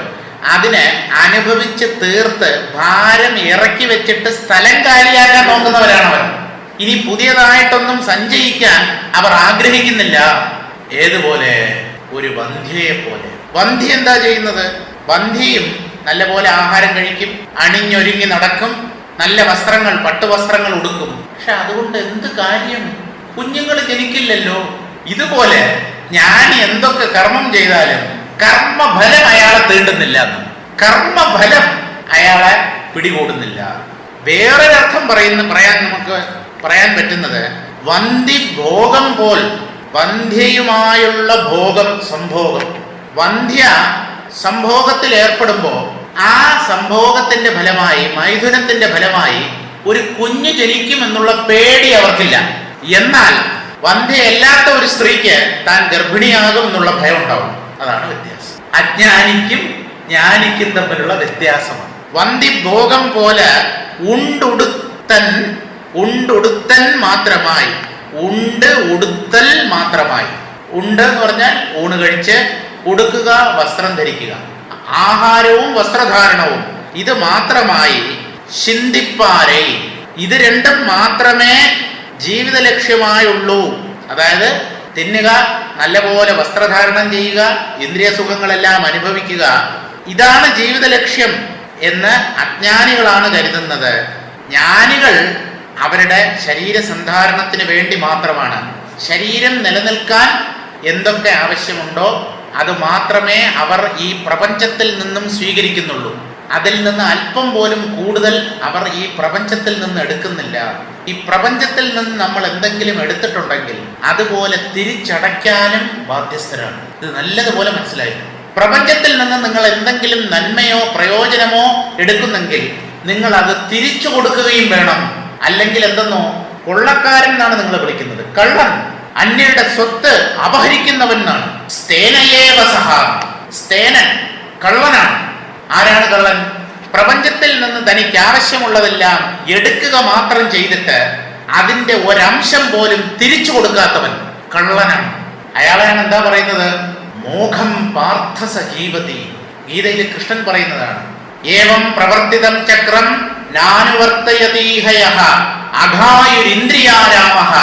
അതിനെ അനുഭവിച്ച് തീർത്ത് ഭാരം ഇറക്കി വെച്ചിട്ട് സ്ഥലം കാലിയാക്കാൻ നോക്കുന്നവരാണ് അവർ. ഇനി പുതിയതായിട്ടൊന്നും സഞ്ചയിക്കാൻ അവർ ആഗ്രഹിക്കുന്നില്ല. ഏതുപോലെ? ഒരു വന്ധ്യയെ പോലെ. വന്ധ്യ എന്താ ചെയ്യുന്നത്? വന്ധ്യയും നല്ലപോലെ ആഹാരം കഴിക്കും, അണിഞ്ഞൊരുങ്ങി നടക്കും, നല്ല വസ്ത്രങ്ങൾ, പട്ടുവസ്ത്രങ്ങൾ ഉടുക്കും. പക്ഷെ അതുകൊണ്ട് എന്ത് കാര്യം? കുഞ്ഞുങ്ങൾ ജനിക്കില്ലല്ലോ. ഇതുപോലെ ഞാൻ എന്തൊക്കെ കർമ്മം ചെയ്താലും കർമ്മഫലം അയാളെ തീണ്ടുന്നില്ല. കർമ്മഫലം അയാളെ പിടികൂടുന്നില്ല. വേറൊരർത്ഥം നമുക്ക് പറയാൻ പറ്റുന്നത് വന്ധ്യ ഭോഗം പോൽ, വന്ധ്യയുമായുള്ള ഭോഗം, സംഭോഗം. വന്ധ്യ സംഭോഗത്തിൽ ഏർപ്പെടുമ്പോൾ ആ സംഭോഗത്തിന്റെ ഫലമായി, മൈഥുനത്തിന്റെ ഫലമായി ഒരു കുഞ്ഞ് ജനിക്കുമെന്നുള്ള പേടി അവർക്കില്ല. എന്നാൽ വന്ധ്യയല്ലാത്ത ഒരു സ്ത്രീക്ക് താൻ ഗർഭിണിയാകും എന്നുള്ള ഭയം ഉണ്ടാവും. അതാണ് വ്യത്യാസം. അജ്ഞാനിക്കും ജ്ഞാനിക്കും തമ്മിലുള്ള വ്യത്യാസമാണ്. വന്ധ്യ ഭോഗം പോലെ ഉണ്ടുടുത്തൻ ഉണ്ടുടുത്തൽ മാത്രമായി. ഉണ്ട് ഉടുത്തൽ മാത്രമായി. ഉണ്ട് എന്ന് പറഞ്ഞാൽ ഊണ് കഴിച്ച്, ഉടുക്കുക വസ്ത്രം ധരിക്കുക, ആഹാരവും വസ്ത്രധാരണവും ഇത് മാത്രമായി. ചിന്തിപ്പാരെ, ഇത് രണ്ടും മാത്രമേ ജീവിത ലക്ഷ്യമായുള്ളൂ. അതായത് തിന്നുക, നല്ലപോലെ വസ്ത്രധാരണം ചെയ്യുക, ഇന്ദ്രിയ സുഖങ്ങളെല്ലാം അനുഭവിക്കുക, ഇതാണ് ജീവിത ലക്ഷ്യം എന്ന് അജ്ഞാനികളാണ് കരുതുന്നത്. ജ്ഞാനികൾ അവരുടെ ശരീരസന്ധാരണത്തിന് വേണ്ടി മാത്രമാണ്. ശരീരം നിലനിൽക്കാൻ എന്തൊക്കെ ആവശ്യമുണ്ടോ അത് മാത്രമേ അവർ ഈ പ്രപഞ്ചത്തിൽ നിന്നും സ്വീകരിക്കുന്നുള്ളൂ. അതിൽ നിന്ന് അല്പം പോലും കൂടുതൽ അവർ ഈ പ്രപഞ്ചത്തിൽ നിന്ന് എടുക്കുന്നില്ല. ഈ പ്രപഞ്ചത്തിൽ നിന്ന് നമ്മൾ എന്തെങ്കിലും എടുത്തിട്ടുണ്ടെങ്കിൽ അതുപോലെ തിരിച്ചടയ്ക്കാനും ബാധ്യസ്ഥരാണ്. ഇത് നല്ലതുപോലെ മനസ്സിലായി. പ്രപഞ്ചത്തിൽ നിന്ന് നിങ്ങൾ എന്തെങ്കിലും നന്മയോ പ്രയോജനമോ എടുക്കുന്നെങ്കിൽ നിങ്ങൾ അത് തിരിച്ചു കൊടുക്കുകയും വേണം. അല്ലെങ്കിൽ എന്തെന്നോ, കൊള്ളക്കാരൻ എന്നാണ് നിങ്ങൾ വിളിക്കുന്നത്, കള്ളൻ, അന്യരുടെ സ്വത്ത് അപഹരിക്കുന്നവൻ എന്നാണ്. സ്തേനയേവ സഹ, സ്തേനൻ കള്ളനാണ്. ആരാണ് കള്ളൻ? പ്രപഞ്ചത്തിൽ നിന്ന് തനിക്ക് ആവശ്യമുള്ളതെല്ലാം എടുക്കുക മാത്രം ചെയ്തിട്ട് അതിന്റെ ഒരംശം പോലും തിരിച്ചു കൊടുക്കാത്തവൻ കള്ളനാണ്. അയാളെയാണ് എന്താ പറയുന്നത്? മോഘം പാർത്ഥ സജീവതി. ഗീതയിൽ കൃഷ്ണൻ പറയുന്നതാണ്. ഏവം പ്രവർത്തിതം ചക്രം നാനുവർത്തയതീഹയഃ അഘായുരിന്ദ്രിയാരാമഃ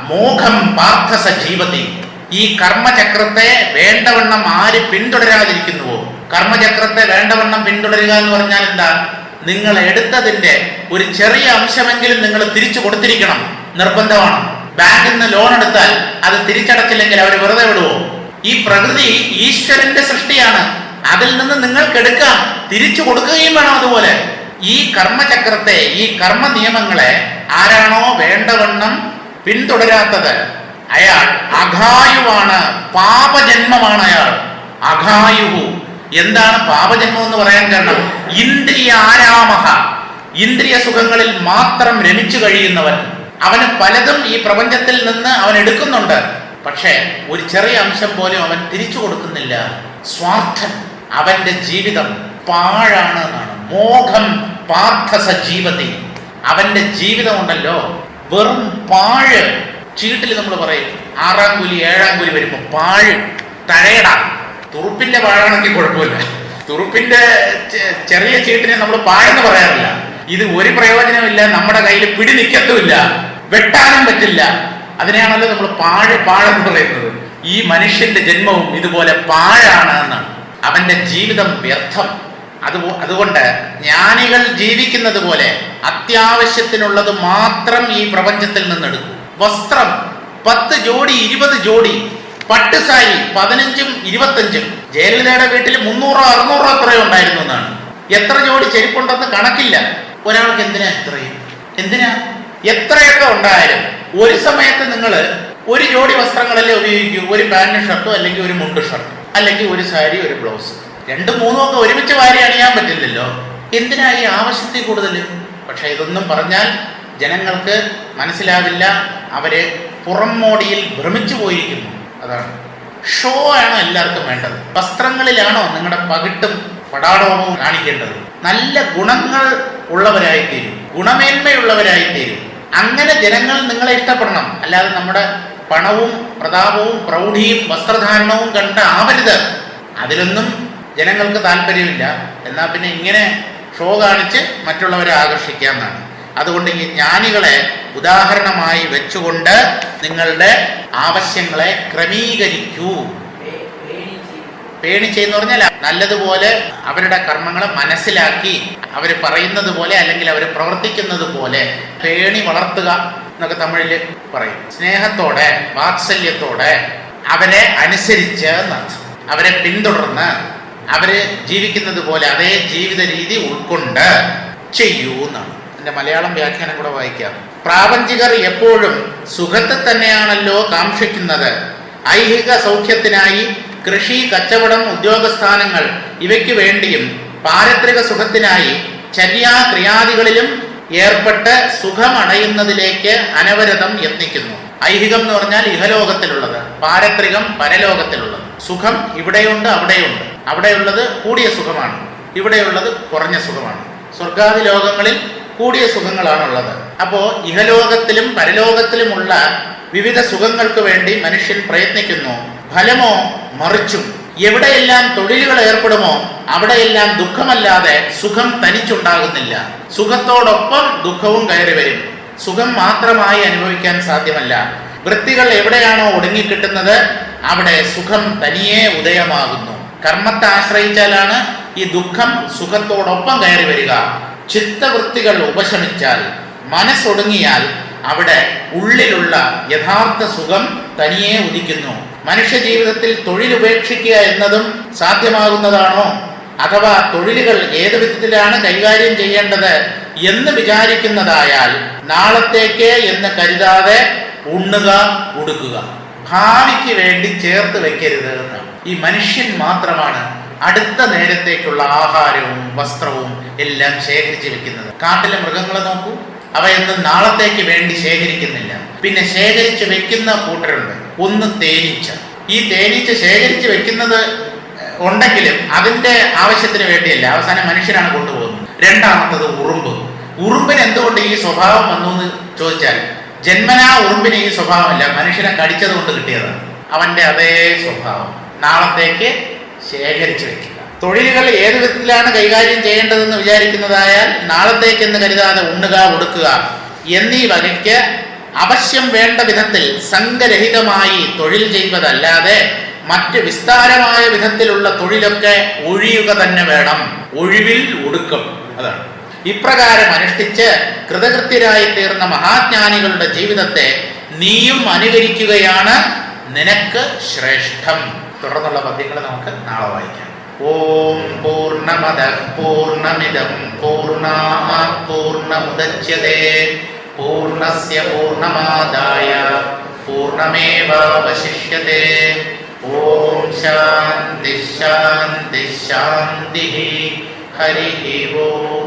മോഘം പാർത്ഥ സജീവതി. ഈ കർമ്മചക്രത്തെ വേണ്ടവണ്ണം ആര് പിന്തുടരാതിരിക്കുന്നുവോ, കർമ്മചക്രത്തെ വേണ്ടവണ്ണം പിന്തുടരുക എന്ന് പറഞ്ഞാൽ എന്താ? നിങ്ങൾ എടുത്തതിന്റെ ഒരു ചെറിയ അംശമെങ്കിലും നിങ്ങൾ തിരിച്ചു കൊടുത്തിരിക്കണം, നിർബന്ധമാണ്. ബാങ്കിൽ നിന്ന് ലോൺ എടുത്താൽ അത് തിരിച്ചടച്ചില്ലെങ്കിൽ അവർ വെറുതെ വിടുവോ? ഈ പ്രകൃതി ഈശ്വരന്റെ സൃഷ്ടിയാണ്. അതിൽ നിന്ന് നിങ്ങൾക്ക് എടുക്കാം, തിരിച്ചു കൊടുക്കുകയും വേണം. അതുപോലെ ഈ കർമ്മചക്രത്തെ, ഈ കർമ്മ നിയമങ്ങളെ ആരാണോ വേണ്ടവണ്ണം പിന്തുടരാത്തത് അയാൾ അഘായുവാണ്, പാപജന്മമാണ് അയാൾ. അഘായുഹു. എന്താണ് പാപജന്മം എന്ന് പറയാൻ കാരണം? ഇന്ദ്രിയാരാമഹ, ഇന്ദ്രിയ സുഖങ്ങളിൽ മാത്രം രമിച്ചു കഴിയുന്നവൻ. അവന് പലതും ഈ പ്രപഞ്ചത്തിൽ നിന്ന് അവൻ എടുക്കുന്നുണ്ട്, പക്ഷേ ഒരു ചെറിയ അംശം പോലും അവൻ തിരിച്ചു കൊടുക്കുന്നില്ല. സ്വാർത്ഥൻ. അവന്റെ ജീവിതം പാഴാണ് എന്നാണ്. മോഘം പാർത്ഥ സജീവതി. അവന്റെ ജീവിതം ഉണ്ടല്ലോ വെറും പാഴ്. ചീട്ടിൽ നമ്മൾ പറയും 6-ാം കൂലി 7-ാം കൂലി വരുമ്പോ പാഴ്, തഴയടാ. തുറുപ്പിന്റെ പാഴാണെങ്കിൽ കുഴപ്പമില്ല, തുറുപ്പിന്റെ ചെറിയ ചീട്ടിനെ നമ്മൾ പാഴെന്ന് പറയാറില്ല. ഇത് ഒരു പ്രയോജനമില്ല, നമ്മുടെ കയ്യിൽ പിടി നിൽക്കത്തുമില്ല, വെട്ടാനും പറ്റില്ല. അതിനെയാണല്ലോ നമ്മൾ പാഴെന്ന് പറയുന്നത്. ഈ മനുഷ്യന്റെ ജന്മവും ഇതുപോലെ പാഴാണ് എന്നാണ്. അവന്റെ ജീവിതം വ്യർത്ഥം. അതുകൊണ്ട് ജ്ഞാനികൾ ജീവിക്കുന്നത് പോലെ അത്യാവശ്യത്തിനുള്ളത് മാത്രം ഈ പ്രപഞ്ചത്തിൽ നിന്നെടുക്കും. വസ്ത്രം 10 ജോഡി 20 ജോഡി, പട്ടുസാരി 15ഉം 25ഉം. ജയലളിതയുടെ വീട്ടിൽ 300-600 അത്രയോ ഉണ്ടായിരുന്നു എന്നാണ്. എത്ര ജോഡി ചെരുപ്പുണ്ടെന്ന് കണക്കില്ല. ഒരാൾക്ക് എന്തിനാ ഇത്രയും? എന്തിനാ? എത്രയൊക്കെ ഉണ്ടായാലും ഒരു സമയത്ത് നിങ്ങൾ ഒരു ജോഡി വസ്ത്രങ്ങളല്ലേ ഉപയോഗിക്കൂ. ഒരു പാന്റ് ഷർട്ടോ അല്ലെങ്കിൽ ഒരു മുണ്ട് ഷർട്ടോ അല്ലെങ്കിൽ ഒരു സാരി ഒരു ബ്ലൗസ്. 2-3 ഒക്കെ ഒരുമിച്ച് വാരി അണിയാൻ പറ്റില്ലല്ലോ. എന്തിനാ ഈ ആവശ്യത്തിൽ കൂടുതൽ? പക്ഷെ ഇതൊന്നും പറഞ്ഞാൽ ജനങ്ങൾക്ക് മനസ്സിലാവില്ല. അവര് പുറംമോടിയിൽ ഭ്രമിച്ചു പോയിരിക്കുന്നു. അതാണ് ഷോ ആണ് എല്ലാവർക്കും വേണ്ടത്. വസ്ത്രങ്ങളിലാണോ നിങ്ങളുടെ പകിട്ടും പടാടോപവും കാണിക്കേണ്ടത്? നല്ല ഗുണങ്ങൾ ഉള്ളവരായിത്തീരും, ഗുണമേന്മയുള്ളവരായിത്തീരും. അങ്ങനെ ജനങ്ങൾ നിങ്ങളെ ഇഷ്ടപ്പെടണം. അല്ലാതെ നമ്മുടെ പണവും പ്രതാപവും പ്രൗഢിയും വസ്ത്രധാരണവും കണ്ട് ആവരുത്. അതിലൊന്നും ജനങ്ങൾക്ക് താല്പര്യമില്ല. എന്നാൽ പിന്നെ ഇങ്ങനെ ഷോ കാണിച്ച് മറ്റുള്ളവരെ ആകർഷിക്കാമെന്നാണ്. അതുകൊണ്ട് ഈ ജ്ഞാനികളെ ഉദാഹരണമായി വെച്ചുകൊണ്ട് നിങ്ങളുടെ ആവശ്യങ്ങളെ ക്രമീകരിക്കൂ. പേണിച്ചെന്ന് പറഞ്ഞാൽ നല്ലതുപോലെ അവരുടെ കർമ്മങ്ങളെ മനസ്സിലാക്കി അവർ പറയുന്നത് പോലെ അല്ലെങ്കിൽ അവർ പ്രവർത്തിക്കുന്നത് പോലെ പേണി വളർത്തുക എന്നൊക്കെ തമിഴിൽ പറയും. സ്നേഹത്തോടെ വാത്സല്യത്തോടെ അവരെ അനുസരിച്ച് അവരെ പിന്തുടർന്ന് അവര് ജീവിക്കുന്നത് പോലെ അതേ ജീവിത രീതി ഉൾക്കൊണ്ട് ചെയ്യൂ എന്നാണ്. എൻ്റെ മലയാളം വ്യാഖ്യാനം കൂടെ വായിക്കാം. പ്രാപഞ്ചികർ എപ്പോഴും സുഖത്തെ തന്നെയാണല്ലോ കാക്ഷിക്കുന്നത്. ഐഹിക സൗഖ്യത്തിനായി കൃഷി, കച്ചവടം, ഉദ്യോഗസ്ഥാനങ്ങൾ ഇവയ്ക്ക് വേണ്ടിയും പാരത്രിക സുഖത്തിനായി ചര്യാക്രിയാദികളിലും ഏർപ്പെട്ട് സുഖമടയുന്നതിലേക്ക് അനവരതം യത്നിക്കുന്നു. ഐഹികം എന്ന് പറഞ്ഞാൽ ഇഹലോകത്തിലുള്ളത്, പാരത്രികം പരലോകത്തിലുള്ളത്. സുഖം ഇവിടെയുണ്ട് അവിടെയുണ്ട്. അവിടെയുള്ളത് കൂടിയ സുഖമാണ്, ഇവിടെയുള്ളത് കുറഞ്ഞ സുഖമാണ്. സ്വർഗാദി ലോകങ്ങളിൽ കൂടിയ സുഖങ്ങളാണുള്ളത്. അപ്പോൾ ഇഹലോകത്തിലും പരലോകത്തിലുമുള്ള വിവിധ സുഖങ്ങൾക്ക് വേണ്ടി മനുഷ്യൻ പ്രയത്നിക്കുന്നു. ഫലമോ മറിച്ചും. എവിടെയെല്ലാം തൊഴിലുകൾ ഏർപ്പെടുമോ അവിടെയെല്ലാം ദുഃഖമല്ലാതെ സുഖം തനിച്ചുണ്ടാകുന്നില്ല. സുഖത്തോടൊപ്പം ദുഃഖവും കയറി വരും. സുഖം മാത്രമായി അനുഭവിക്കാൻ സാധ്യമല്ല. വൃത്തികൾ എവിടെയാണോ ഒടുങ്ങിക്കിട്ടുന്നത് അവിടെ സുഖം തനിയെ ഉദയമാകുന്നു. കർമ്മത്തെ ആശ്രയിച്ചാലാണ് ഈ ദുഃഖം സുഖത്തോടൊപ്പം കയറി വരിക. ചിത്തവൃത്തികൾ ഉപശമിച്ചാൽ, മനസ്സൊടുങ്ങിയാൽ അവിടെ ഉള്ളിലുള്ള യഥാർത്ഥ സുഖം തനിയെ ഉദിക്കുന്നു. മനുഷ്യ ജീവിതത്തിൽ തൊഴിൽ ഉപേക്ഷിക്കുക എന്നതും സാധ്യമാകുന്നതാണോ? അഥവാ തൊഴിലുകൾ ഏത് വിധത്തിലാണ് കൈകാര്യം ചെയ്യേണ്ടത് എന്ന് വിചാരിക്കുന്നതായാൽ നാളത്തേക്ക് എന്ന് കരുതാതെ ഉണ്ണുക, ഉടുക്കുക. ഭാവിക്ക് വേണ്ടി ചേർത്ത് വെക്കരുത് എന്ന്. ഈ മനുഷ്യൻ മാത്രമാണ് അടുത്ത നേരത്തേക്കുള്ള ആഹാരവും വസ്ത്രവും എല്ലാം ശേഖരിച്ച് വെക്കുന്നത്. കാട്ടിലെ മൃഗങ്ങളെ നോക്കൂ, അവയൊന്നും നാളത്തേക്ക് വേണ്ടി ശേഖരിക്കുന്നില്ല. പിന്നെ ശേഖരിച്ച് വെക്കുന്ന കൂട്ടരുണ്ട്. ഒന്ന് തേനീച്ച. ഈ തേനീച്ച ശേഖരിച്ച് വെക്കുന്നത് ഉണ്ടെങ്കിലും അതിന്റെ ആവശ്യത്തിന് വേണ്ടിയല്ല, അവസാനം മനുഷ്യരാണ് കൊണ്ടുപോകുന്നത്. രണ്ടാമത്തത് ഉറുമ്പ്. ഉറുമ്പിന് എന്തുകൊണ്ട് ഈ സ്വഭാവം വന്നു എന്ന് ചോദിച്ചാൽ, ജന്മനാ ഉറുമ്പിന് ഈ സ്വഭാവമില്ല, മനുഷ്യനെ കടിച്ചത് കൊണ്ട് കിട്ടിയതാണ്. അവന്റെ അതേ സ്വഭാവം നാളത്തേക്ക് ശേഖരിച്ചു വെക്കുക. തൊഴിലുകൾ ഏത് വിധത്തിലാണ് കൈകാര്യം ചെയ്യേണ്ടതെന്ന് വിചാരിക്കുന്നതായാൽ നാളത്തേക്കെന്ന് കരുതാതെ ഉണ്ണുക, ഉടുക്കുക എന്നീ വകയ്ക്ക് അവശ്യം വേണ്ട വിധത്തിൽ സംഘരഹിതമായി തൊഴിൽ ചെയ്യുന്നതല്ലാതെ മറ്റ് വിസ്താരമായ വിധത്തിലുള്ള തൊഴിലൊക്കെ ഒഴിയുക തന്നെ വേണം. ഒഴിവിൽ ഒടുക്കം. അതാണ്. ഇപ്രകാരം അനുഷ്ഠിച്ച് കൃതകൃത്യരായി തീർന്ന മഹാജ്ഞാനികളുടെ ജീവിതത്തെ നീയും അനുകരിക്കുകയാണ് നിനക്ക് ശ്രേഷ്ഠം. തുടർന്നുള്ള പദ്യങ്ങൾ നമുക്ക് നാളെ വായിക്കാം. ഓം പൂർണ്ണമദഃ പൂർണ്ണമിദം പൂർണ്ണാത് പൂർണ്ണമുദച്യതേ പൂർണ്ണസ്യ പൂർണ്ണമാദായ പൂർണ്ണമേവാവശിഷ്യതേ. ഓം ശാന്തി ശാന്തി ശാന്തി. ഹരി ഓം.